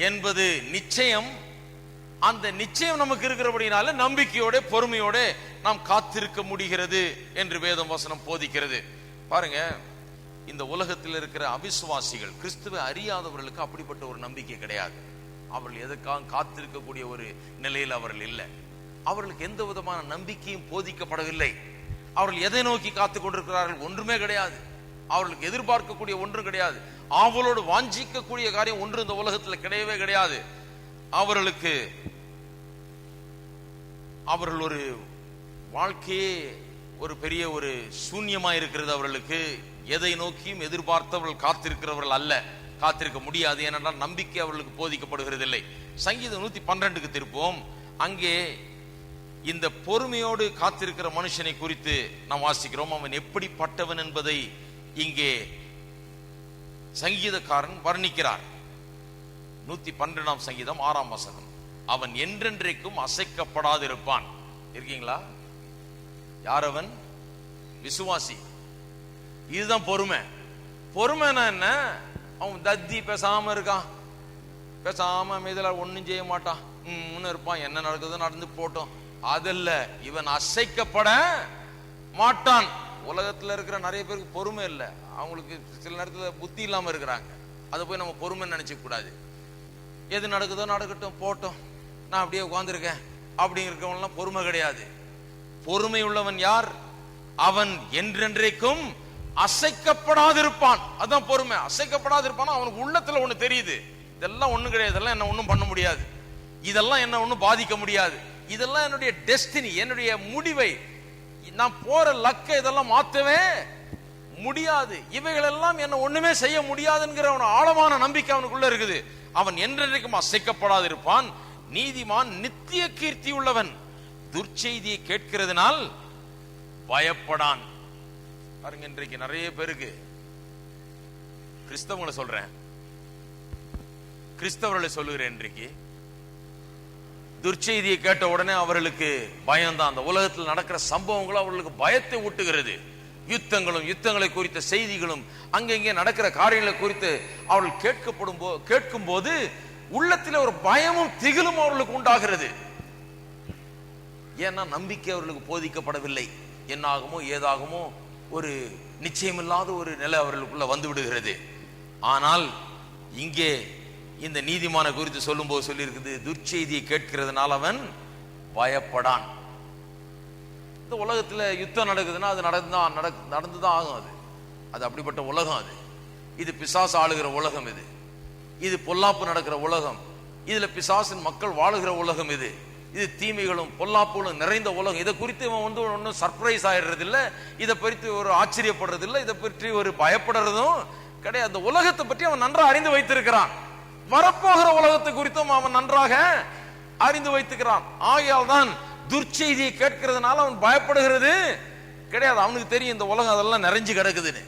என்பது நிச்சயம். அந்த நிச்சயம் நமக்கு இருக்கிறபடினால நம்பிக்கையோட பொறுமையோட நாம் காத்திருக்க முடிகிறது என்று வேதம் வசனம் போதிக்கிறது. பாருங்க, இந்த உலகத்தில் இருக்கிற அவிசுவாசிகள், கிறிஸ்துவை அறியாதவர்களுக்கு அப்படிப்பட்ட ஒரு நம்பிக்கை கிடையாது. அவர்கள் எதற்காக காத்திருக்கக்கூடிய ஒரு நிலையில் அவர்கள் இல்லை. அவர்களுக்கு எந்த விதமான நம்பிக்கையும் போதிக்கப்படவில்லை. அவர்கள் எதை நோக்கி காத்துக் கொண்டிருக்கிறார்கள்? ஒன்றுமே கிடையாது. அவர்களுக்கு எதிர்பார்க்கக்கூடிய ஒன்றும் கிடையாது. அவளோடு வாஞ்சிக்கக்கூடிய காரியம் ஒன்று இந்த உலகத்தில் கிடையவே கிடையாது. அவர்கள் ஒரு வாழ்க்கையே ஒரு பெரிய ஒரு சூன்யமா இருக்கிறது. அவர்களுக்கு எதை நோக்கியும் எதிர்பார்த்தவர்கள் காத்திருக்கிறவர்கள் அல்ல, காத்திருக்க முடியாது. ஏனென்றால் நம்பிக்கை அவர்களுக்கு போதிக்கப்படுகிறது இல்லை. சங்கீதம் 112க்கு திருப்போம். அங்கே இந்த பொறுமையோடு காத்திருக்கிற மனுஷனை குறித்து நாம் வாசிக்கிறோம். அவன் எப்படிப்பட்டவன் என்பதை இங்கே சங்கீதக்காரன் வர்ணிக்கிறார். 112ஆம் சங்கீதம் 6ஆம் வசனம். அவன் என்றென்றைக்கும் அசைக்கப்படாதிருப்பான். இருக்கீங்களா? யார் அவன்? விசுவாசி. இதுதான் பொறுமை. பொறுமைனா என்ன? அவன் தத்தி பேசாம இருக்கான், பேசாம மீதல ஒன்னும் செய்ய மாட்டான், இருப்பான், என்ன நடக்குது நடந்து போட்டோம், அதல்ல. இவன் அசைக்கப்பட மாட்டான். உலகத்துல இருக்கிற நிறைய பேருக்கு பொறுமை இல்லை. அவங்களுக்கு சில நேரத்துல புத்தி இல்லாம இருக்கிறாங்க. அதை போய் நம்ம பொறுமை நினைச்ச கூடாது. எது நடக்குதோ நடக்கட்டும், போட்டோம், நான் அப்படியே உட்கார்ந்துருக்கேன் அப்படிங்கிறவங்கலாம் பொறுமை கிடையாது. பொறுமை உள்ளவன் யார்? அவன் என்றென்றைக்கும் அசைக்கப்படாதிருப்பான். அதான் பொறுமை. அசைக்கப்படாதிருப்பான். அவனுக்கு உள்ளத்துல ஒண்ணு தெரியுது, இதெல்லாம் ஒண்ணும் கிடையாது, இதெல்லாம் என்ன ஒண்ணும் பண்ண முடியாது, இதெல்லாம் என்ன ஒண்ணும் பாதிக்க முடியாது, இதெல்லாம் என்னுடைய டெஸ்டினி, என்னுடைய முடிவை, நான் போற லக்க இதெல்லாம் மாத்தவே முடியாது, இவைகள் எல்லாம் என்ன ஒண்ணுமே செய்ய முடியாதுங்கிற ஆழமான நம்பிக்கை அவனுக்குள்ள இருக்குது. அவன் என்றென்றைக்கும் அசைக்கப்படாதிருப்பான். நீதிமான் நித்திய கீர்த்தி உள்ளவன், துர்ச்செய்தியை கேட்கிறதுனால் பயப்படான். பாருங்க, இன்றைக்கு நிறைய பேருக்கு, கிறிஸ்தவங்களை சொல்றேன், கிறிஸ்தவர்களை சொல்லுகிறேன், இன்றைக்கு துர்ச்செய்தியை கேட்ட உடனே அவர்களுக்கு பயம்தான். அந்த உலகத்தில் நடக்கிற சம்பவங்களும் அவர்களுக்கு பயத்தை ஊட்டுகிறது. யுத்தங்களும் யுத்தங்களை குறித்த செய்திகளும் அங்கங்கே நடக்கிற காரியங்களை குறித்து அவர்கள் கேட்கும் போது உள்ளத்தில் ஒரு பயமும் திகிலும் அவர்களுக்கு உண்டாகிறது. ஏன்னா நம்பிக்கை அவர்களுக்கு போதிக்கப்படவில்லை. என்னாகுமோ ஏதாகுமோ ஒரு நிச்சயமில்லாத ஒரு நிலை அவர்களுக்குள்ள வந்து விடுகிறது. ஆனால் இங்கே இந்த நீதிமான குறித்து சொல்லும் போது சொல்லி இருக்குது, துர்ச்செய்தியை கேட்கிறதுனால அவன் பயப்படான். இந்த உலகத்துல யுத்தம் நடக்குதுன்னா அது நடந்துதான் ஆகும். அது அப்படிப்பட்ட உலகம். இது பிசாசு ஆளுகிற உலகம். இது பொல்லாப்பு நடக்கிற உலகம். இதுல பிசாசின் மக்கள் வாழுகிற உலகம். இது தீமைகளும் பொல்லாப்புகளும் நிறைந்த உலகம். இதை குறித்து இவன் ஒன்றும் சர்ப்ரைஸ் ஆயிடுறது இல்லை, இதை பற்றி ஒரு ஆச்சரியப்படுறது இல்லை, இதை பற்றி ஒரு பயப்படுறதும் கிடையாது. அந்த உலகத்தை பற்றி அவன் நன்றாக அறிந்து வைத்திருக்கிறான். வரப்போகிற உலகத்தை குறித்தும் அவன் நன்றாக அறிந்து வைத்துக்கிறான். ஆகையால் தான் துர்ச்செய்தியை கேட்கிறதுனால அவன் பயப்படுகிறது கிடையாது. அவனுக்கு தெரியும் இந்த உலகம் அதெல்லாம் நிறைஞ்சு கிடக்குதுன்னு.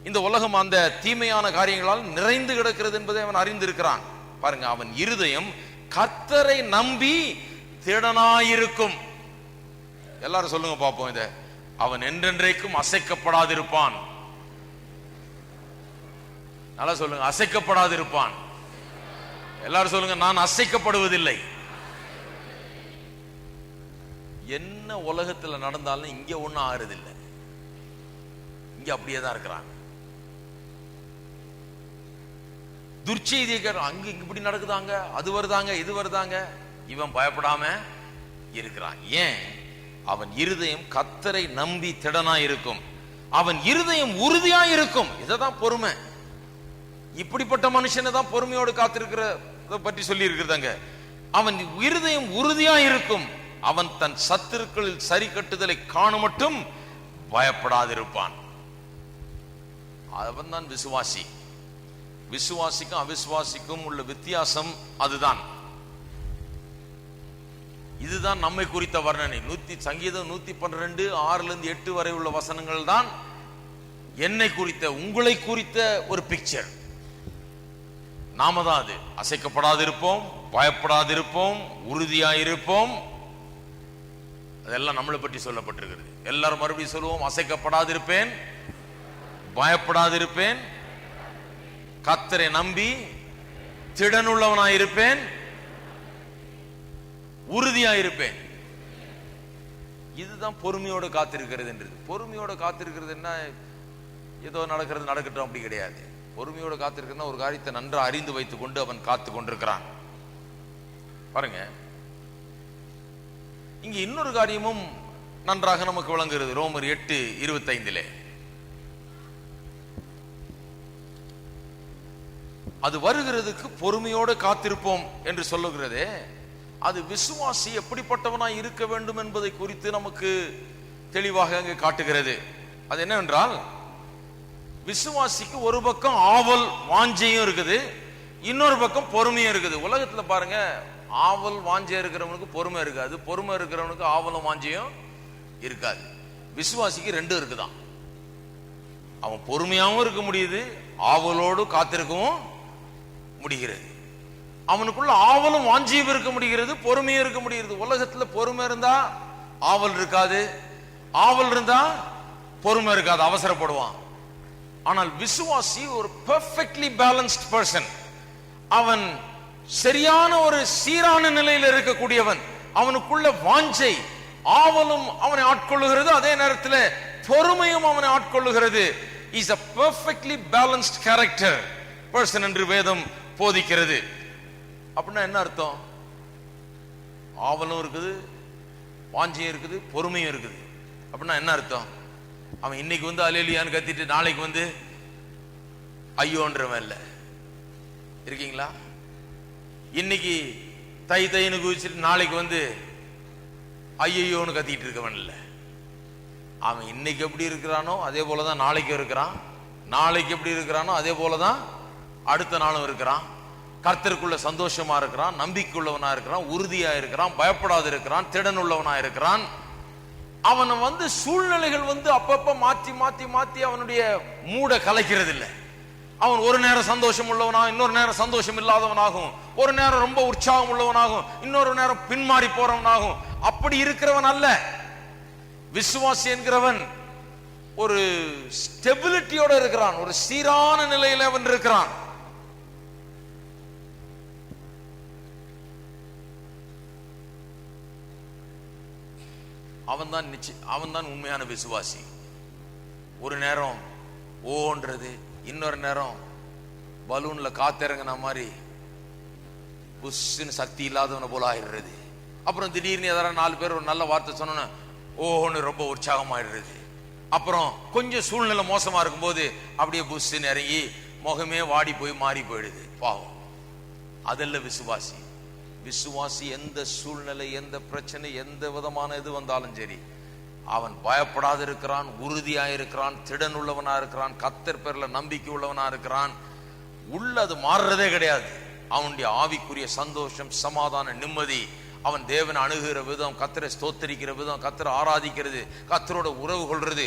இந்த உலகம் அந்த தீமையான காரியங்களால் நிறைந்து கிடக்கிறது என்பதை அவன் அறிந்திருக்கிறான். பாருங்க, அவன் இருதயம் கர்த்தரை நம்பி திடனாயிருக்கும். எல்லாரும் சொல்லுங்க பாப்போம் இத. அவன் என்றென்றைக்கும் அசைக்கப்படாதிருப்பான். நல்லா சொல்லுங்க, அசைக்கப்படாதிருப்பான். எல்லாரும் சொல்லுங்க, நான் அசைக்கப்படுவதில்லை. என்ன உலகத்தில் நடந்தாலும் இங்க ஒண்ணும் ஆறுதில்லை. இங்க அப்படியே தான் இருக்கிறாங்க. துர்ச்செய்தியை கேட்க அங்க இப்படி நடக்குதாங்க, அது வருதாங்க, இது வருதாங்க, இவன் பயப்படாம இருக்கிறான். ஏன்? அவன் இருதயம் கர்த்தரை நம்பி திடனா இருக்கும். அவன் இருதயம் உறுதியா இருக்கும். இததான் பொறுமை. இப்படிப்பட்ட மனுஷனை தான் பொறுமையோடு காத்திருக்கிறத பற்றி சொல்லி இருக்கிறதாங்க. அவன் இருதயம் உறுதியா இருக்கும். அவன் தன் சத்துருக்களில் சரி கட்டுதலை காண மட்டும் பயப்படாதிருப்பான். அவன் தான் விசுவாசி. விசுவாசிக்கும் அவிசுவாசிக்கும் உள்ள வித்தியாசம் அதுதான். இதுதான் நம்மை குறித்த வர்ணனை. சங்கீதம் 112 6-8 வரை உள்ள வசனங்கள் தான் என்னை குறித்த, உங்களை குறித்த ஒரு பிக்சர். நாம தான் அது. அசைக்கப்படாதிருப்போம், பயப்படாதிருப்போம், உறுதியாயிருப்போம். அதெல்லாம் நம்மளை பற்றி சொல்லப்பட்டிருக்கிறது. எல்லாரும் மறுபடியும் சொல்லுவோம், அசைக்கப்படாதிருப்பேன், பயப்படாதிருப்பேன், கர்த்தரை நம்பி திடனுள்ளவனாயிருப்பேன், உறுதியாயிருப்பேன். இதுதான் பொறுமையோடு காத்திருக்கிறது என்றது. பொறுமையோடு காத்திருக்கிறது என்ன, ஏதோ நடக்கிறது நடக்கட்டும் அப்படி கிடையாது. பொறுமையோடு காத்திருக்கிறதுனா ஒரு காரியத்தை நன்றாக அறிந்து வைத்துக் கொண்டு அவன் காத்து கொண்டிருக்கிறான். பாருங்க, இங்க இன்னொரு காரியமும் நன்றாக நமக்கு விளங்குகிறது. ரோமர் 8:25 அது வருகிறதுக்கு பொறுமையோடு காத்திருப்போம் என்று சொல்லுகிறது. அது விசுவாசி எப்படிப்பட்டவனாய் இருக்க வேண்டும் என்பதை குறித்து நமக்கு தெளிவாக அங்கு காட்டுகிறது. அது என்னவென்றால், விசுவாசிக்கு ஒரு பக்கம் ஆவல் வாஞ்சையும் இருக்குது, இன்னொரு பக்கம் பொறுமையும் இருக்குது. உலகத்துல பாருங்க, ஆவல் வாஞ்சை இருக்கிறவனுக்கு பொறுமை இருக்காது, பொறுமை இருக்கிறவனுக்கு ஆவலும் வாஞ்சையும் இருக்காது. விசுவாசிக்கு ரெண்டும் இருக்குதான். அவன் பொறுமையாகவும் இருக்க முடியுது, ஆவலோடு காத்திருக்கவும் முடிகிறது. அவனுக்குள்ள ஆவலும் வாஞ்சியும் இருக்க முடிகிறது, பொறுமையும் இருக்க முடிகிறது. உலகத்துல பொறுமை இருந்தா ஆவல் இருக்காது, ஆவல் இருந்தா பொறுமை இருக்காது, அவசரப்படுவான். ஆனால் விசுவாசி ஒரு பெர்ஃபெக்ட்லி பேலன்ஸ்ட் பர்சன். அவன் சரியான ஒரு சீரான நிலையில் இருக்கக்கூடியவன். அவனுக்குள்ள வாஞ்சை ஆவலும் அவனை ஆட்கொள்ளுகிறது, அதே நேரத்தில் பொறுமையும் அவனை ஆட்கொள்ளுகிறது. Is a perfectly balanced character person என்று வேதம் போதிக்கிறது. அப்படின்னா என்ன அர்த்தம்? ஆவலும் இருக்குது, வாஞ்சியும் இருக்குது, பொறுமையும் இருக்குது. அப்படின்னா என்ன அர்த்தம்? அவன் இன்னைக்கு வந்து அல்லேலூயான்னு கத்திட்டு நாளைக்கு வந்து ஐயோன்றவன் இல்ல. இருக்கீங்களா? இன்னைக்கு தை தைன்னு குதிச்சுட்டு நாளைக்கு வந்து ஐயோன்னு கத்திட்டு இருக்கவன் இல்ல. அவன் இன்னைக்கு எப்படி இருக்கிறானோ அதே போலதான் நாளைக்கு இருக்கிறான், நாளைக்கு எப்படி இருக்கிறானோ அதே போலதான் அடுத்த நாளும் இருக்கிறான். கர்த்தருக்குள்ள சந்தோஷமா இருக்கிறான், நம்பிக்கையுள்ளவனா இருக்கிறான், உறுதியா இருக்கிறான், பயப்படாது இருக்கிறான், திடன் உள்ளவனா இருக்கிறான். அவனை வந்து சூழ்நிலைகள் வந்து அப்பப்ப மாத்தி மாத்தி மாத்தி அவனுடைய மூட கலைக்கிறது இல்லை. அவன் ஒரு நேரம் சந்தோஷம் உள்ளவனாகும், இன்னொரு நேரம் சந்தோஷம் இல்லாதவனாகும், ஒரு நேரம் ரொம்ப உற்சாகம் உள்ளவனாகும், இன்னொரு நேரம் பின்மாறி போறவனாகும். அப்படி இருக்கிறவன் அல்ல விசுவாசி என்கிறவன். ஒரு ஸ்டெபிலிட்டியோட இருக்கிறான், ஒரு சீரான நிலையில அவன் இருக்கிறான். அவன் தான் உண்மையான விசுவாசி. ஒரு நேரம் ஓன்றது, இன்னொரு நேரம் பலூன்ல காத்திறங்கின மாதிரி புஷ்ன்னு சக்தி இல்லாதவன போல ஆயிடுறது. அப்புறம் திடீர்னு ஏதாவது 4 பேர் ஒரு நல்ல வார்த்தை சொன்னோன்னு ஓன்னு ரொம்ப உற்சாகமாயிடுறது. அப்புறம் கொஞ்சம் சூழ்நிலை மோசமா இருக்கும்போது அப்படியே புஷ்ன்னு இறங்கி முகமே வாடி போய் மாறி போயிடுது. பாவம், அதெல்லாம் விசுவாசி. விசுவாசி எந்த சூழ்நிலை, எந்த பிரச்சனை, எந்த விதமான இது வந்தாலும் சரி, அவன் பயப்படாது இருக்கிறான், உறுதியா இருக்கிறான், திடன் உள்ளவனா இருக்கிறான், கர்த்தர் பேர்ல நம்பிக்கை உள்ளவனா இருக்கிறான். உள்ளது மாறுறதே கிடையாது. அவனுடைய ஆவிக்குரிய சந்தோஷம், சமாதான, நிம்மதி, அவன் தேவனை அணுகுகிற விதம், கர்த்தரை ஸ்தோத்தரிக்கிற விதம், கர்த்தரை ஆராதிக்கிறது, கர்த்தரோட உறவு கொள்றது,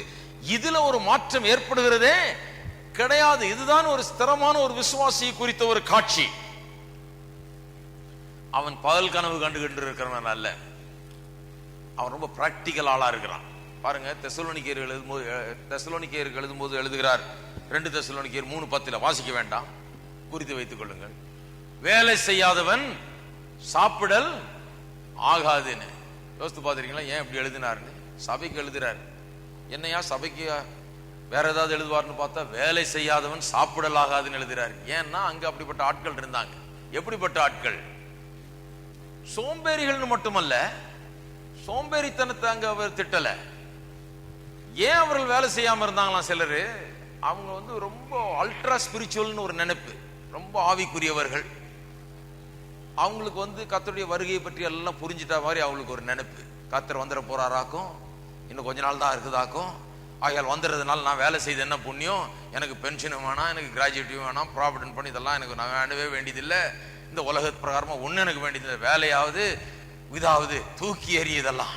இதுல ஒரு மாற்றம் ஏற்படுகிறதே கிடையாது. இதுதான் ஒரு ஸ்திரமான ஒரு விசுவாசியை குறித்த ஒரு காட்சி. அவன் பகல் கனவு கண்டுகிட்டு இருக்கிறவன் அல்ல, அவன் ரொம்ப பிராக்டிக்கல் ஆளா இருக்கிறான். பாருங்க, தெசலோனிக்கேயருக்கு எழுதும்போது எழுதுகிறார், 2 தெசலோனிக்கேயர் 3:10 வாசிக்க வேண்டாம், குறித்து வைத்துக் கொள்ளுங்கள். வேலை செய்யாதவன் சாப்பிடல் ஆகாதுன்னு. யோசித்து பார்த்திருக்கீங்களா ஏன் இப்படி எழுதினார்னு? சபைக்கு எழுதுறாரு. என்னையா சபைக்கு வேற ஏதாவது எழுதுவார்னு பார்த்தா வேலை செய்யாதவன் சாப்பிடல் ஆகாதுன்னு எழுதுறாரு. ஏன்னா அங்க அப்படிப்பட்ட ஆட்கள் இருந்தாங்க. எப்படிப்பட்ட ஆட்கள்? சோம்பேறிகள்னு மட்டுமல்ல, சோம்பேறித்தனத்தை அங்க அவர் திட்டல. ஏன் அவர்கள் வேலை செய்யாம இருந்தாங்களாம் சிலரு? அவங்க வந்து ரொம்ப அல்ட்ரா ஸ்பிரிச்சுவல்னு ஒரு நினைப்பு, ரொம்ப ஆவிக்குரியவர்கள். அவங்களுக்கு வந்து கர்த்தருடைய வருகையை பற்றி எல்லாம் புரிஞ்சிட்ட மாதிரி அவங்களுக்கு ஒரு நினைப்பு. கர்த்தர் வந்துட போறாராக்கும், இன்னும் கொஞ்ச நாள் தான் இருக்குதாக்கும், ஆகையால் வந்துடுறதுனால நான் வேலை செய்து என்ன புண்ணியம், எனக்கு பென்ஷனும் வேணாம், எனக்கு கிராஜுவேட்டியும் வேணாம், ப்ராவிடன்ட் பண்ணி இதெல்லாம் எனக்கு நான் வேண்டவே வேண்டியதில்லை, இந்த உலக பிரகாரமா ஒண்ணு எனக்கு வேண்டியதில்லை, வேலையாவது இதாவது தூக்கி எறியதெல்லாம்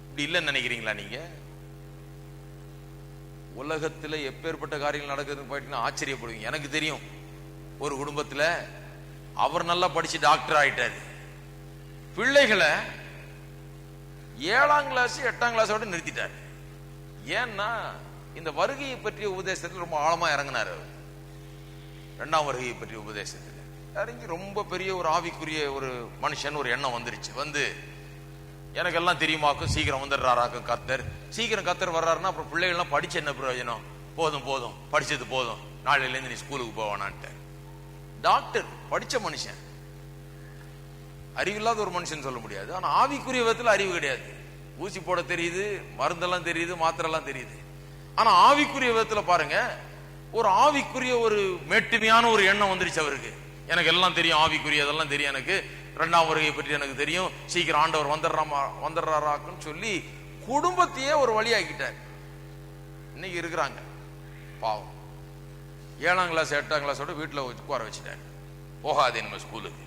இப்படி இல்லைன்னு நினைக்கிறீங்களா நீங்க? உலகத்துல எப்பேற்பட்ட காரியங்கள் நடக்குதுன்னு போயிட்டு ஆச்சரியப்படுவீங்க. எனக்கு தெரியும், ஒரு குடும்பத்துல அவர் நல்லா படிச்சு டாக்டர் ஆயிட்டாரு. பிள்ளைகளை 7ஆம் கிளாஸ் 8ஆம் கிளாஸோட நிறுத்திட்டாரு. ஏன்னா இந்த வருகையை பற்றிய உபதேசத்தில் ரொம்ப ஆழமா இறங்கினார். 2ஆம் வருகையை பற்றிய உபதேசத்தில் இறங்கி ரொம்ப பெரிய ஒரு ஆவிக்குரிய ஒரு மனுஷன் ஒரு எண்ணம் வந்துருச்சு. வந்து எனக்கெல்லாம் தெரியுமாக்கும், சீக்கிரம் வந்துடுறாராக்கும் கர்த்தர். சீக்கிரம் கர்த்தர் வர்றாருன்னா அப்புறம் பிள்ளைகள்லாம் படிச்சு என்ன பிரயோஜனம்? போதும் போதும் படிச்சது போதும், நாளையிலேருந்து நீ ஸ்கூலுக்கு போவானான்ட்டு. டாக்டர் படிச்ச மனுஷன், அறிவில்லாத ஒரு மனுஷன் சொல்ல முடியாது. ஆனா ஆவிக்குரிய விதத்துல அறிவு கிடையாது. ஊசி போட தெரியுது, மருந்தெல்லாம் தெரியுது, மாத்திரெல்லாம் தெரியுது. ஆனா ஆவிக்குரிய விதத்துல பாருங்க, ஒரு ஆவிக்குரிய ஒரு மேட்டுமையான ஒரு எண்ணம் வந்துருச்சு அவருக்கு. எனக்கு எல்லாம் தெரியும், ஆவிக்குரிய அதெல்லாம் தெரியும், எனக்கு 2ஆம் வருகையை பற்றி எனக்கு தெரியும், சீக்கிரம் ஆண்டவர் வந்துடுறாராக்குன்னு சொல்லி குடும்பத்தையே ஒரு வழியாக்கிட்டார். இன்னைக்கு இருக்கிறாங்க பாவம். 7ஆம் கிளாஸ் 8ஆம் கிளாஸோட வீட்டுல உட்கார வச்சுட்டாரு. போகாதே நம்ம ஸ்கூலுக்கு,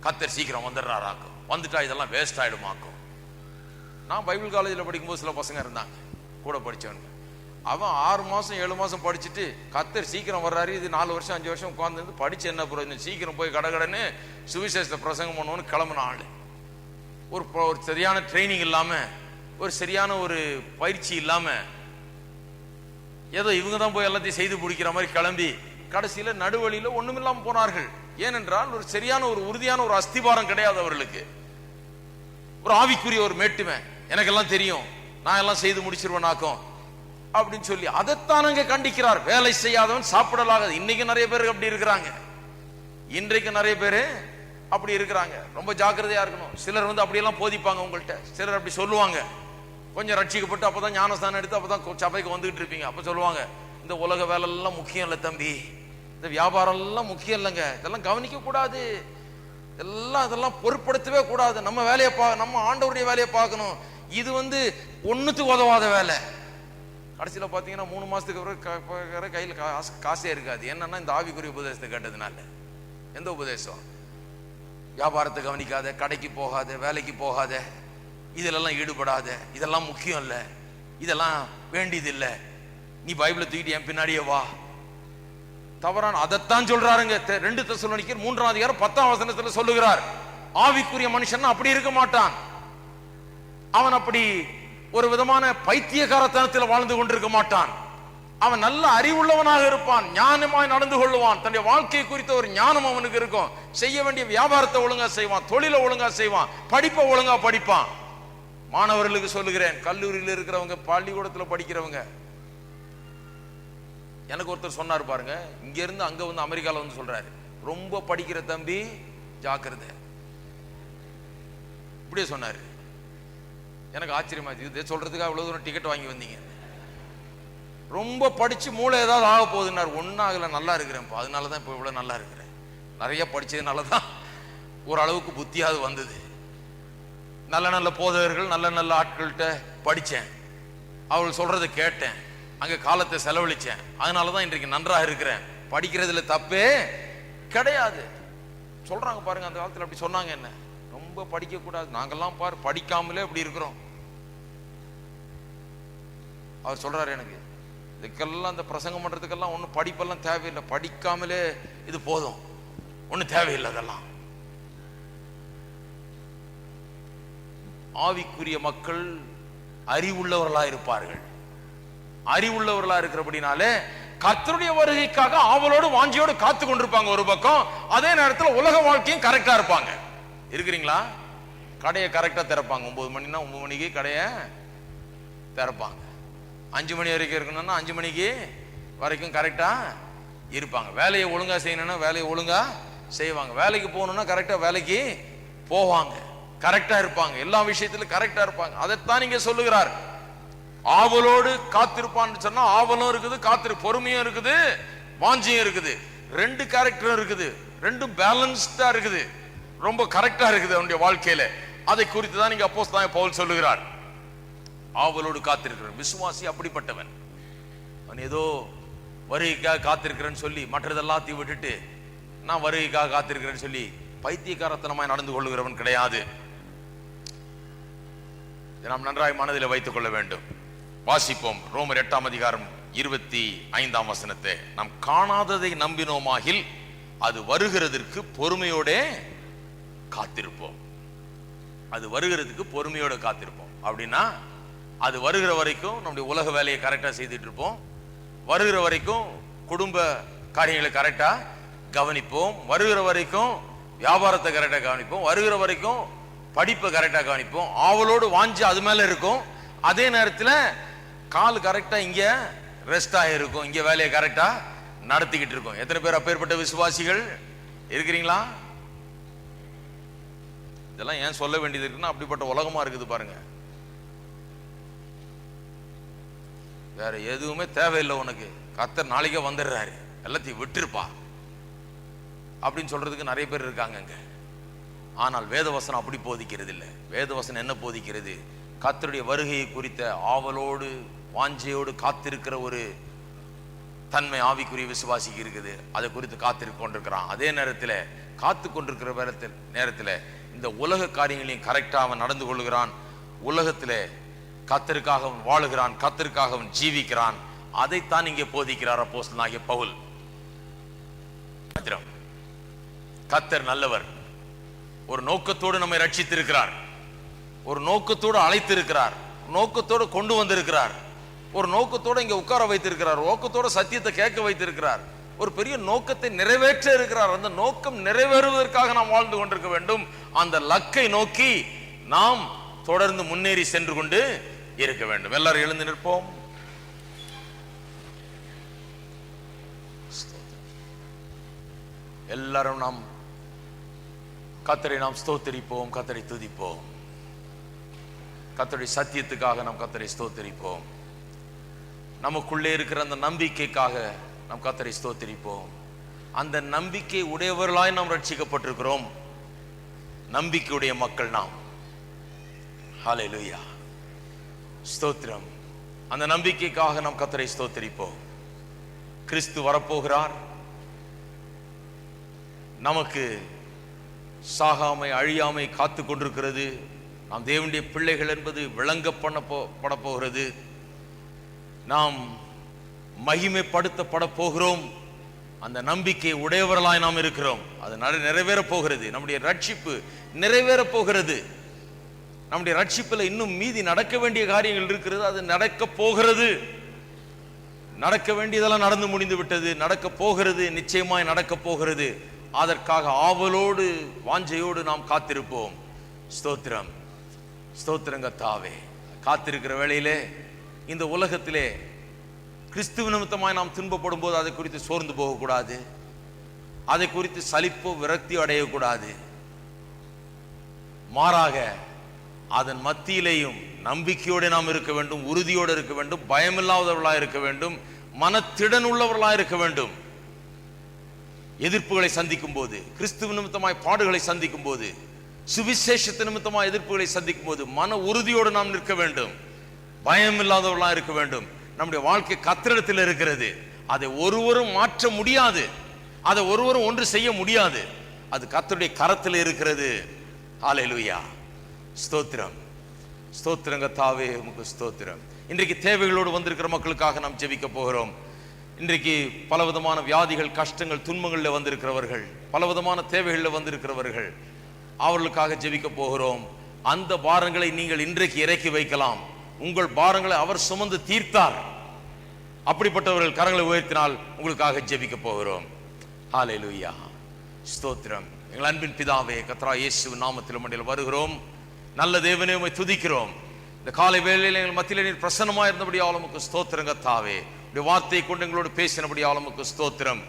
கர்த்தர் சீக்கிரம் வந்துடுறாராக்கும், வந்துட்டா இதெல்லாம் வேஸ்ட் ஆயிடுமாக்கும். நான் பைபிள் காலேஜில் படிக்கும்போது சில பசங்க இருந்தாங்க கூட படிச்சவனுங்க. அவன் 6 மாசம் 7 மாசம் படிச்சுட்டு கர்த்தர் சீக்கிரம் வர்றாரு, இது 4 வருஷம் 5 வருஷம் உட்கார்ந்து படிச்சு என்ன பிரயோஜனம், சீக்கிரம் போய் கடகடன்னு சுவிசேஷத்தை பிரசங்கம் பண்ணுவோன்னு கிளம்புன ஆளு. ஒரு சரியான ட்ரைனிங் இல்லாம, ஒரு சரியான ஒரு பயிற்சி இல்லாம, ஏதோ இவங்க தான் போய் எல்லாத்தையும் செய்து பிடிக்கிற மாதிரி கிளம்பி கடைசியில நடுவழியில ஒண்ணுமில்லாம போனார்கள். ஏனென்றால் ஒரு சரியான ஒரு உறுதியான ஒரு அஸ்திபாரம் கிடையாது அவர்களுக்கு. ஒரு ஆவிக்குரிய ஒரு மேட்டுமை, எனக்கெல்லாம் தெரியும், நான் எல்லாம் செய்து முடிச்சிருவேனாக்கும் அப்படின்னு சொல்லி அதைத்தான் அங்க கண்டிக்கிறார். வேலை செய்யாதவன் சாப்பிடலாகாது. இன்னைக்கு நிறைய பேர் அப்படி இருக்கிறாங்க. இன்றைக்கு நிறைய பேரு அப்படி இருக்கிறாங்க. ரொம்ப ஜாக்கிரதையா இருக்கணும். சிலர் வந்து அப்படியெல்லாம் போதிப்பாங்க உங்கள்கிட்ட, சிலர் அப்படி சொல்லுவாங்க. கொஞ்சம் ரட்சிக்கப்பட்டு அப்பதான் ஞானஸ்தானம் எடுத்து அப்பதான் சபைக்கு வந்துகிட்டு இருப்பீங்க. அப்ப சொல்லுவாங்க, இந்த உலக வேலை எல்லாம் முக்கியம் இல்ல தம்பி, இந்த வியாபாரம் எல்லாம் முக்கியம் இல்லைங்க, இதெல்லாம் கவனிக்க கூடாது, இதெல்லாம் பொருட்படுத்தவே கூடாது, நம்ம வேலையை நம்ம ஆண்டவருடைய வேலையை பார்க்கணும், இது வந்து ஒண்ணுத்துக்கு உதவாத வேலை. கடைசியில பாத்தீங்கன்னா 3 மாசத்துக்கு அப்புறம் கையில் காசே இருக்காது. என்னன்னா இந்த ஆவிக்குரிய உபதேசத்தை கேட்டதுனால. எந்த உபதேசம்? வியாபாரத்தை கவனிக்காத, கடைக்கு போகாத, வேலைக்கு போகாத, இதெல்லாம் ஈடுபடாத, இதெல்லாம் முக்கியம் இல்ல, இதெல்லாம் வேண்டியது இல்ல, நீ பைபிளை தூக்கிட்டு என் பின்னாடியே வா. தவறான அதைத்தான் சொல்றாருங்க. 2 தெசலோனிக்கர் 3ஆம் அதிகாரம் 10ஆம் வசனத்துல சொல்லுகிறார், ஆவிக்குரிய மனுஷன் அப்படி இருக்க மாட்டான். அவன் அப்படி ஒரு விதமான பைத்தியகாரத்தனத்தில் வாழ்ந்து கொண்டிருக்க மாட்டான். அவன் நல்ல அறிவுள்ளவனாக இருப்பான், ஞானமாய் நடந்து கொள்ளுவான், தன்னுடைய வாழ்க்கை குறித்த ஒரு ஞானம் அவனுக்கு இருக்கும், செய்ய வேண்டிய வியாபாரத்தை ஒழுங்கா செய்வான், தொழிலை ஒழுங்கா செய்வான், படிப்பை ஒழுங்கா படிப்பான். மாணவர்களுக்கு சொல்லுகிறேன், கல்லூரியில் இருக்கிறவங்க, பள்ளிக்கூடத்தில் படிக்கிறவங்க, எனக்கு ஒருத்தர் சொன்னார் பாருங்க, இங்க இருந்து அங்க வந்து அமெரிக்கால வந்து சொல்றாரு, ரொம்ப படிக்கிற தம்பி ஜாக்கிரதை, இப்படியே சொன்னாரு. எனக்கு ஆச்சரியமா இதை சொல்றதுக்கு அவ்வளவு தூரம் டிக்கெட் வாங்கி வந்தீங்க, ரொம்ப படிச்சு மூளை ஏதாவது ஆக போகுதுன்னாரு. ஒன்னாகல, நல்லா இருக்கிறேன், அதனாலதான் இப்ப இவ்வளவு நல்லா இருக்கிறேன், நிறைய படிச்சதுனாலதான் ஓரளவுக்கு புத்தியாவது வந்தது. நல்ல நல்ல போதகர்கள், நல்ல நல்ல ஆட்கள்கிட்ட படிச்சேன், அவள் சொல்றதை கேட்டேன், அங்க காலத்தை செலவழிச்சேன், அதனாலதான் இன்றைக்கு நன்றாக இருக்கிறேன். படிக்கிறதுல தப்பே கிடையாது சொல்றாங்க பாருங்க. அந்த காலத்துல அப்படி சொன்னாங்க. என்ன ரொம்ப படிக்க கூடாது, நாங்கெல்லாம் பாரு படிக்காமலே அப்படி இருக்கிறோம். அவர் சொல்றாரு, எனக்கு இதுக்கெல்லாம் அந்த பிரசங்கம் பண்றதுக்கெல்லாம் ஒன்னும் படிப்பெல்லாம் தேவையில்லை, படிக்காமலே இது போதும், ஒன்னும் தேவையில்லை. அதெல்லாம் ஆவிக்குரிய மக்கள் அறிவுள்ளவர்களா இருப்பார்கள். அறிவுள்ளவர்களா இருக்கிறபடினாலே கர்த்தருடைய வருகைக்காக ஆவலோடு வாஞ்சியோடு காத்து கொண்டிருப்பாங்க ஒரு பக்கம். அதே நேரத்தில் உலக வாழ்க்கையும் கரெக்டா இருப்பாங்க. இருக்கிறீங்களா? கடையை கரெக்டா திறப்பாங்க. 9 மணினா 9 மணிக்கு கடையை திறப்பாங்க. 5 மணி வரைக்கும் இருக்கணும்னா 5 மணிக்கு வரைக்கும் கரெக்டா இருப்பாங்க. வேலையை ஒழுங்கா செய்யணும்னா வேலையை ஒழுங்கா செய்வாங்க. வேலைக்கு போகணும்னா கரெக்டா வேலைக்கு போவாங்க. கரெக்டா இருப்பாங்க. எல்லா விஷயத்திலும் கரெக்டா இருப்பாங்க. அதைத்தான் நீங்க சொல்லுகிறார். ஆவலோடு காத்திருப்பான்னு சொன்னா ஆவலும் இருக்குது, பொறுமையும் இருக்குது, வாஞ்சியும் இருக்குது. 2 கேரக்டரும் இருக்குது, 2 பேலன்ஸ்டா இருக்குது, ரொம்ப கரெக்டா இருக்குது அவனுடைய வாழ்க்கையில. அதை குறித்து தான் நீங்க அப்போஸ்தலனாகிய பவுல் சொல்லுகிறார். ஆவலோடு காத்திருக்கிறார். விசுவாசி அப்படிப்பட்டவன். அவன் ஏதோ வருகைக்காக காத்திருக்கிறேன்னு சொல்லி மற்றதெல்லாத்தையும் விட்டுட்டு நான் வருகைக்காக காத்திருக்கிறேன்னு சொல்லி பைத்தியக்காரத்தனமாய் நடந்து கொள்கிறவன் கிடையாது. நாம் நன்றாய் மனதில் வைத்துக் கொள்ள வேண்டும். வாசிப்போம் ரோமர் 8ஆம் அதிகாரம் 25ஆம் வசனத்தை. நாம் காணாததை நம்பினோமாகில் அது வருகிறதற்கு பொறுமையோட காத்திருப்போம். அது வருகிறதுக்கு பொறுமையோட காத்திருப்போம். அப்படின்னா அது வருகிற வரைக்கும் நம்முடைய உலக வேலையை கரெக்டா செய்துட்டு இருப்போம். வருகிற வரைக்கும் குடும்ப காரியங்களை கரெக்டா கவனிப்போம். வருகிற வரைக்கும் வியாபாரத்தை கரெக்டா கவனிப்போம். வருகிற வரைக்கும் படிப்பை கரெக்டா கவனிப்போம். ஆவலோடு வாஞ்சி அது மேல இருக்கும். அதே நேரத்தில் கால் கரெக்டா இங்க ரெஸ்ட் ஆகிருக்கும், இங்க வேலையை கரெக்டா நடத்திக்கிட்டு இருக்கும். எத்தனை பேர் அப்பேற்பட்ட விசுவாசிகள் இருக்கிறீங்களா? இதெல்லாம் ஏன் சொல்ல வேண்டியது இருக்குன்னா அப்படிப்பட்ட உலகமா இருக்குது பாருங்க. வேற எதுவுமே தேவையில்லை உனக்கு, கர்த்தர் நாளைக்கே வந்துடுறாரு, எல்லாத்தையும் விட்டுருப்பா அப்படின்னு சொல்றதுக்கு நிறைய பேர் இருக்காங்க. ஆனால் வேதவசனம் அப்படி போதிக்கிறது இல்லை. வேதவசனம் என்ன போதிக்கிறது? கர்த்தருடைய வருகையை குறித்த ஆவலோடு வாஞ்சையோடு காத்திருக்கிற ஒரு தன்மை ஆவிக்குரிய விசுவாசிக்கு இருக்குது. அதை குறித்து காத்திருக்க கொண்டிருக்கிறான். அதே நேரத்தில் காத்து கொண்டிருக்கிற நேரத்தில் இந்த உலக காரியங்களையும் கரெக்டா அவன் நடந்து கொள்கிறான். உலகத்தில் கர்த்தருக்காக அவன் வாழுகிறான், கர்த்தருக்காக அவன் ஜீவிக்கிறான். அதைத்தான் இங்கே போதிக்கிறார் அப்போஸ்தலனாகிய பவுல். கர்த்தர் நல்லவர். ஒரு நோக்கத்தோடு நம்மை ரட்சித்திருக்கிறார், ஒரு நோக்கத்தோடு அழைத்திருக்கிறார், நோக்கத்தோடு கொண்டு வந்திருக்கிறார், ஒரு நோக்கத்தோடு இங்க உட்கார வைத்திருக்கிறார், நோக்கத்தோடு சத்தியத்தை கேட்க வைத்திருக்கிறார், ஒரு பெரிய நோக்கத்தை நிறைவேற்ற இருக்கிறார். அந்த நோக்கம் நிறைவேறுவதற்காக நாம் வாழ்ந்து கொண்டிருக்க வேண்டும். அந்த லக்கை நோக்கி நாம் தொடர்ந்து முன்னேறி சென்று கொண்டு இருக்க வேண்டும். எல்லாரும் எழுந்து நிற்போம். எல்லாரும் நாம் கர்த்தரை நாம் ஸ்தோத்திரிப்போம், கர்த்தரை துதிப்போம். கர்த்தருடைய சத்தியத்துக்காக நாம் கர்த்தரை ஸ்தோத்திரிப்போம். நமக்குள்ளே இருக்கிற அந்த நம்பிக்கைக்காக நாம் கர்த்தரை ஸ்தோத்திரிப்போம். அந்த நம்பிக்கை உடையவர்களாய் நாம் ரட்சிக்கப்பட்டிருக்கிறோம். நம்பிக்கையுடைய மக்கள் நாம். ஹல்லேலூயா, ஸ்தோத்திரம். அந்த நம்பிக்கைக்காக நாம் கர்த்தரை ஸ்தோத்திரிப்போம். கிறிஸ்து வரப்போகிறார். நமக்கு சாகாமை அழியாமை காத்து கொண்டிருக்கிறது. நாம் தேவனுடைய பிள்ளைகள் என்பது விளங்க பண்ணப்பட போகிறது. நாம் மகிமைப்படுத்தப்பட போகிறோம். அந்த நம்பிக்கை உடையவர்களாய் நாம் இருக்கிறோம். அது நிறைவேற போகிறது. நம்முடைய ரட்சிப்பு நிறைவேற போகிறது. நம்முடைய ரட்சிப்பில் இன்னும் மீதி நடக்க வேண்டிய காரியங்கள் இருக்கிறது. அது நடக்க போகிறது. நடக்க வேண்டியதெல்லாம் நடந்து முடிந்து விட்டது. நடக்க போகிறது, நிச்சயமாய் நடக்க போகிறது. அதற்காக ஆவலோடு வாஞ்சையோடு நாம் காத்திருப்போம். ஸ்தோத்திரம், ஸ்தோத்திரம் கர்த்தாவே. காத்திருக்கிற வேளையிலே இந்த உலகத்திலே கிறிஸ்துவ நிமித்தமாய் நாம் துன்பப்படும் போது அதை குறித்து சோர்ந்து போகக்கூடாது. அதை குறித்து சலிப்போ விரக்தி அடையக்கூடாது. மாறாக அதன் மத்தியிலேயும் நம்பிக்கையோடு நாம் இருக்க வேண்டும், உறுதியோடு இருக்க வேண்டும், பயமில்லாதவர்களாக இருக்க வேண்டும், மனத்திடன் உள்ளவர்களாக இருக்க வேண்டும். எதிர்ப்புகளை சந்திக்கும் போது, கிறிஸ்துவ நிமித்தமாய் பாடுகளை சந்திக்கும் போது, சுவிசேஷத்து நிமித்தமாய் எதிர்ப்புகளை சந்திக்கும் போது மன உறுதியோடு நாம் நிற்க வேண்டும், பயம் இல்லாதவர்களாக இருக்க வேண்டும். நம்முடைய வாழ்க்கை கர்த்தரிடத்தில் இருக்கிறது. அதை ஒருவரும் மாற்ற முடியாது, அதை ஒருவரும் ஒன்று செய்ய முடியாது. அது கர்த்தருடைய கரத்தில் இருக்கிறது. ஹல்லேலூயா, ஸ்தோத்திரம், ஸ்தோத்திரம் கர்த்தாவே, உமக்கு ஸ்தோத்திரம். இன்றைக்கு தேவைகளோடு வந்திருக்கிற மக்களுக்காக நாம் ஜெபிக்க போகிறோம். இன்றைக்கு பலவிதமான வியாதிகள், கஷ்டங்கள், துன்பங்களில் வந்திருக்கிறவர்கள், பலவிதமான தேவைகளில் வந்திருக்கிறவர்கள், அவர்களுக்காக ஜெபிக்க போகிறோம். அந்த பாரங்களை நீங்கள் இன்றைக்கு இறக்கி வைக்கலாம். உங்கள் பாரங்களை அவர் சுமந்து தீர்த்தார். அப்படிப்பட்டவர்கள் கரங்களை உயர்த்தினால் உங்களுக்காக ஜெபிக்க போகிறோம். ஹல்லேலூயா, ஸ்தோத்திரம். எங்கள் அன்பின் பிதாவே, கர்த்தராகிய இயேசுவின் நாமத்தில் மண்ணில் வருகிறோம். நல்ல தேவனே, உம்மை துதிக்கிறோம். இந்த காலை வேளையில் எங்கள் மத்தியிலே நீர் பிரசன்னமாக இருந்தபடியால் உமக்கு ஸ்தோத்திரம் கர்த்தாவே. உடைய வார்த்தையை கொண்டு எங்களோடு பேசினபடியால் உமக்கு ஸ்தோத்திரம்.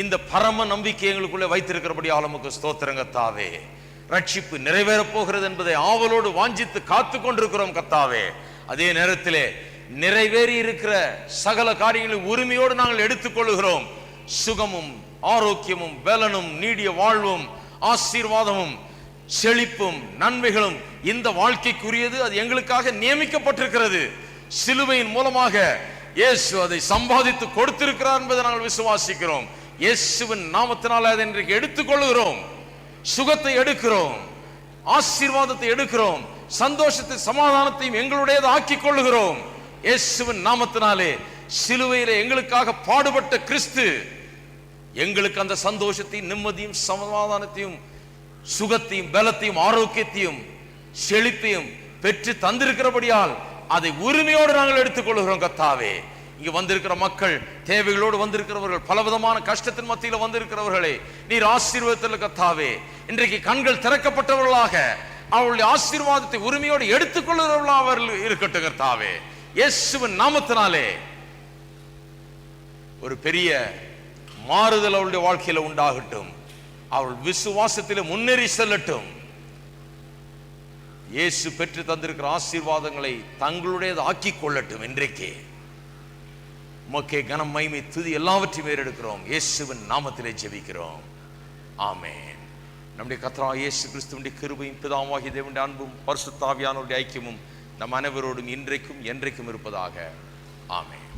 இந்த பரம நம்பிக்கை எங்களுக்குள்ளே வைத்திருக்கிறபடியால் உமக்கு ஸ்தோத்திரம் கர்த்தாவே. ரட்சிப்பு நிறைவேறப் போகிறது என்பதை ஆவலோடு வாஞ்சித்து காத்து கொண்டிருக்கிறோம் கர்த்தாவே. அதே நேரத்திலே நிறைவேறி இருக்கிற சகல காரியங்களை உரிமையோடு நாங்கள் எடுத்துக்கொள்கிறோம். சுகமும் ஆரோக்கியமும் பலனும் நீடிய வாழ்வும் ஆசீர்வாதமும் செழிப்பும் நன்மைகளும் இந்த வாழ்க்கைக்குரியது. அது எங்களுக்காக நியமிக்கப்பட்டிருக்கிறது. சிலுவையின் மூலமாக இயேசு அதை சம்பாதித்து கொடுத்திருக்கிறார் என்பதை நாங்கள் விசுவாசிக்கிறோம். இயேசுவின் நாமத்தினால் அதை இன்றைக்கு எடுத்துக்கொள்கிறோம். சுகத்தை எடுக்கிறோம், ஆசீர்வாதத்தை எடுக்கிறோம், சந்தோஷத்தை சமாதானத்தையும் எங்களுடையது ஆக்கிக் கொள்ளுகிறோம். இயேசுவின் நாமத்தினாலே சிலுவையிலே எங்களுக்காக பாடுபட்ட கிறிஸ்து எங்களுக்கு அந்த சந்தோஷத்தையும் நிம்மதியும் சமாதானத்தையும் சுகத்தையும் பலத்தையும் ஆரோக்கியத்தையும் செழிப்பையும் பெற்று தந்திருக்கிறபடியால் அதை உரிமையோடு நாங்கள் எடுத்துக்கொள்கிறோம். கர்த்தாவே, இங்க வந்திருக்கிற மக்கள், தேவைகளோடு வந்திருக்கிறவர்கள், பலவிதமான கஷ்டத்தின் மத்தியில் வந்திருக்கிறவர்களே நீர் ஆசீர்வாதத்தில் கர்த்தாவே இன்றைக்கு கண்கள் திறக்கப்பட்டவர்களாக அவருடைய ஆசீர்வாதத்தை உரிமையோடு எடுத்துக்கொள்கிறவர்களாக அவர்கள் இருக்கட்டும். கர்த்தாவே, இயேசுவின் நாமத்தினாலே ஒரு பெரிய மாறுதல் அவருடைய வாழ்க்கையில உண்டாகட்டும். அவர்கள் விசுவாசத்திலே முன்னேறி செல்லட்டும். இயேசு பெற்று தந்திருக்கிற ஆசீர்வாதங்களை தங்களுடையது ஆக்கிக் கொள்ளட்டும். இன்றைக்கே உமக்கே கனம், மகிமை, துதி எல்லாவற்றையும் ஏறெடுக்கிறோம். இயேசுவின் நாமத்திலே ஜெபிக்கிறோம். ஆமென். நம்முடைய கர்த்தராகிய இயேசு கிறிஸ்துவின் கிருபையும் பிதாவாகிய தேவனுடைய அன்பும் பரிசுத்த ஆவியானவருடைய ஐக்கியமும் நம் அனைவரோடும் இன்றைக்கும் என்றைக்கும் இருப்பதாக. ஆமென்.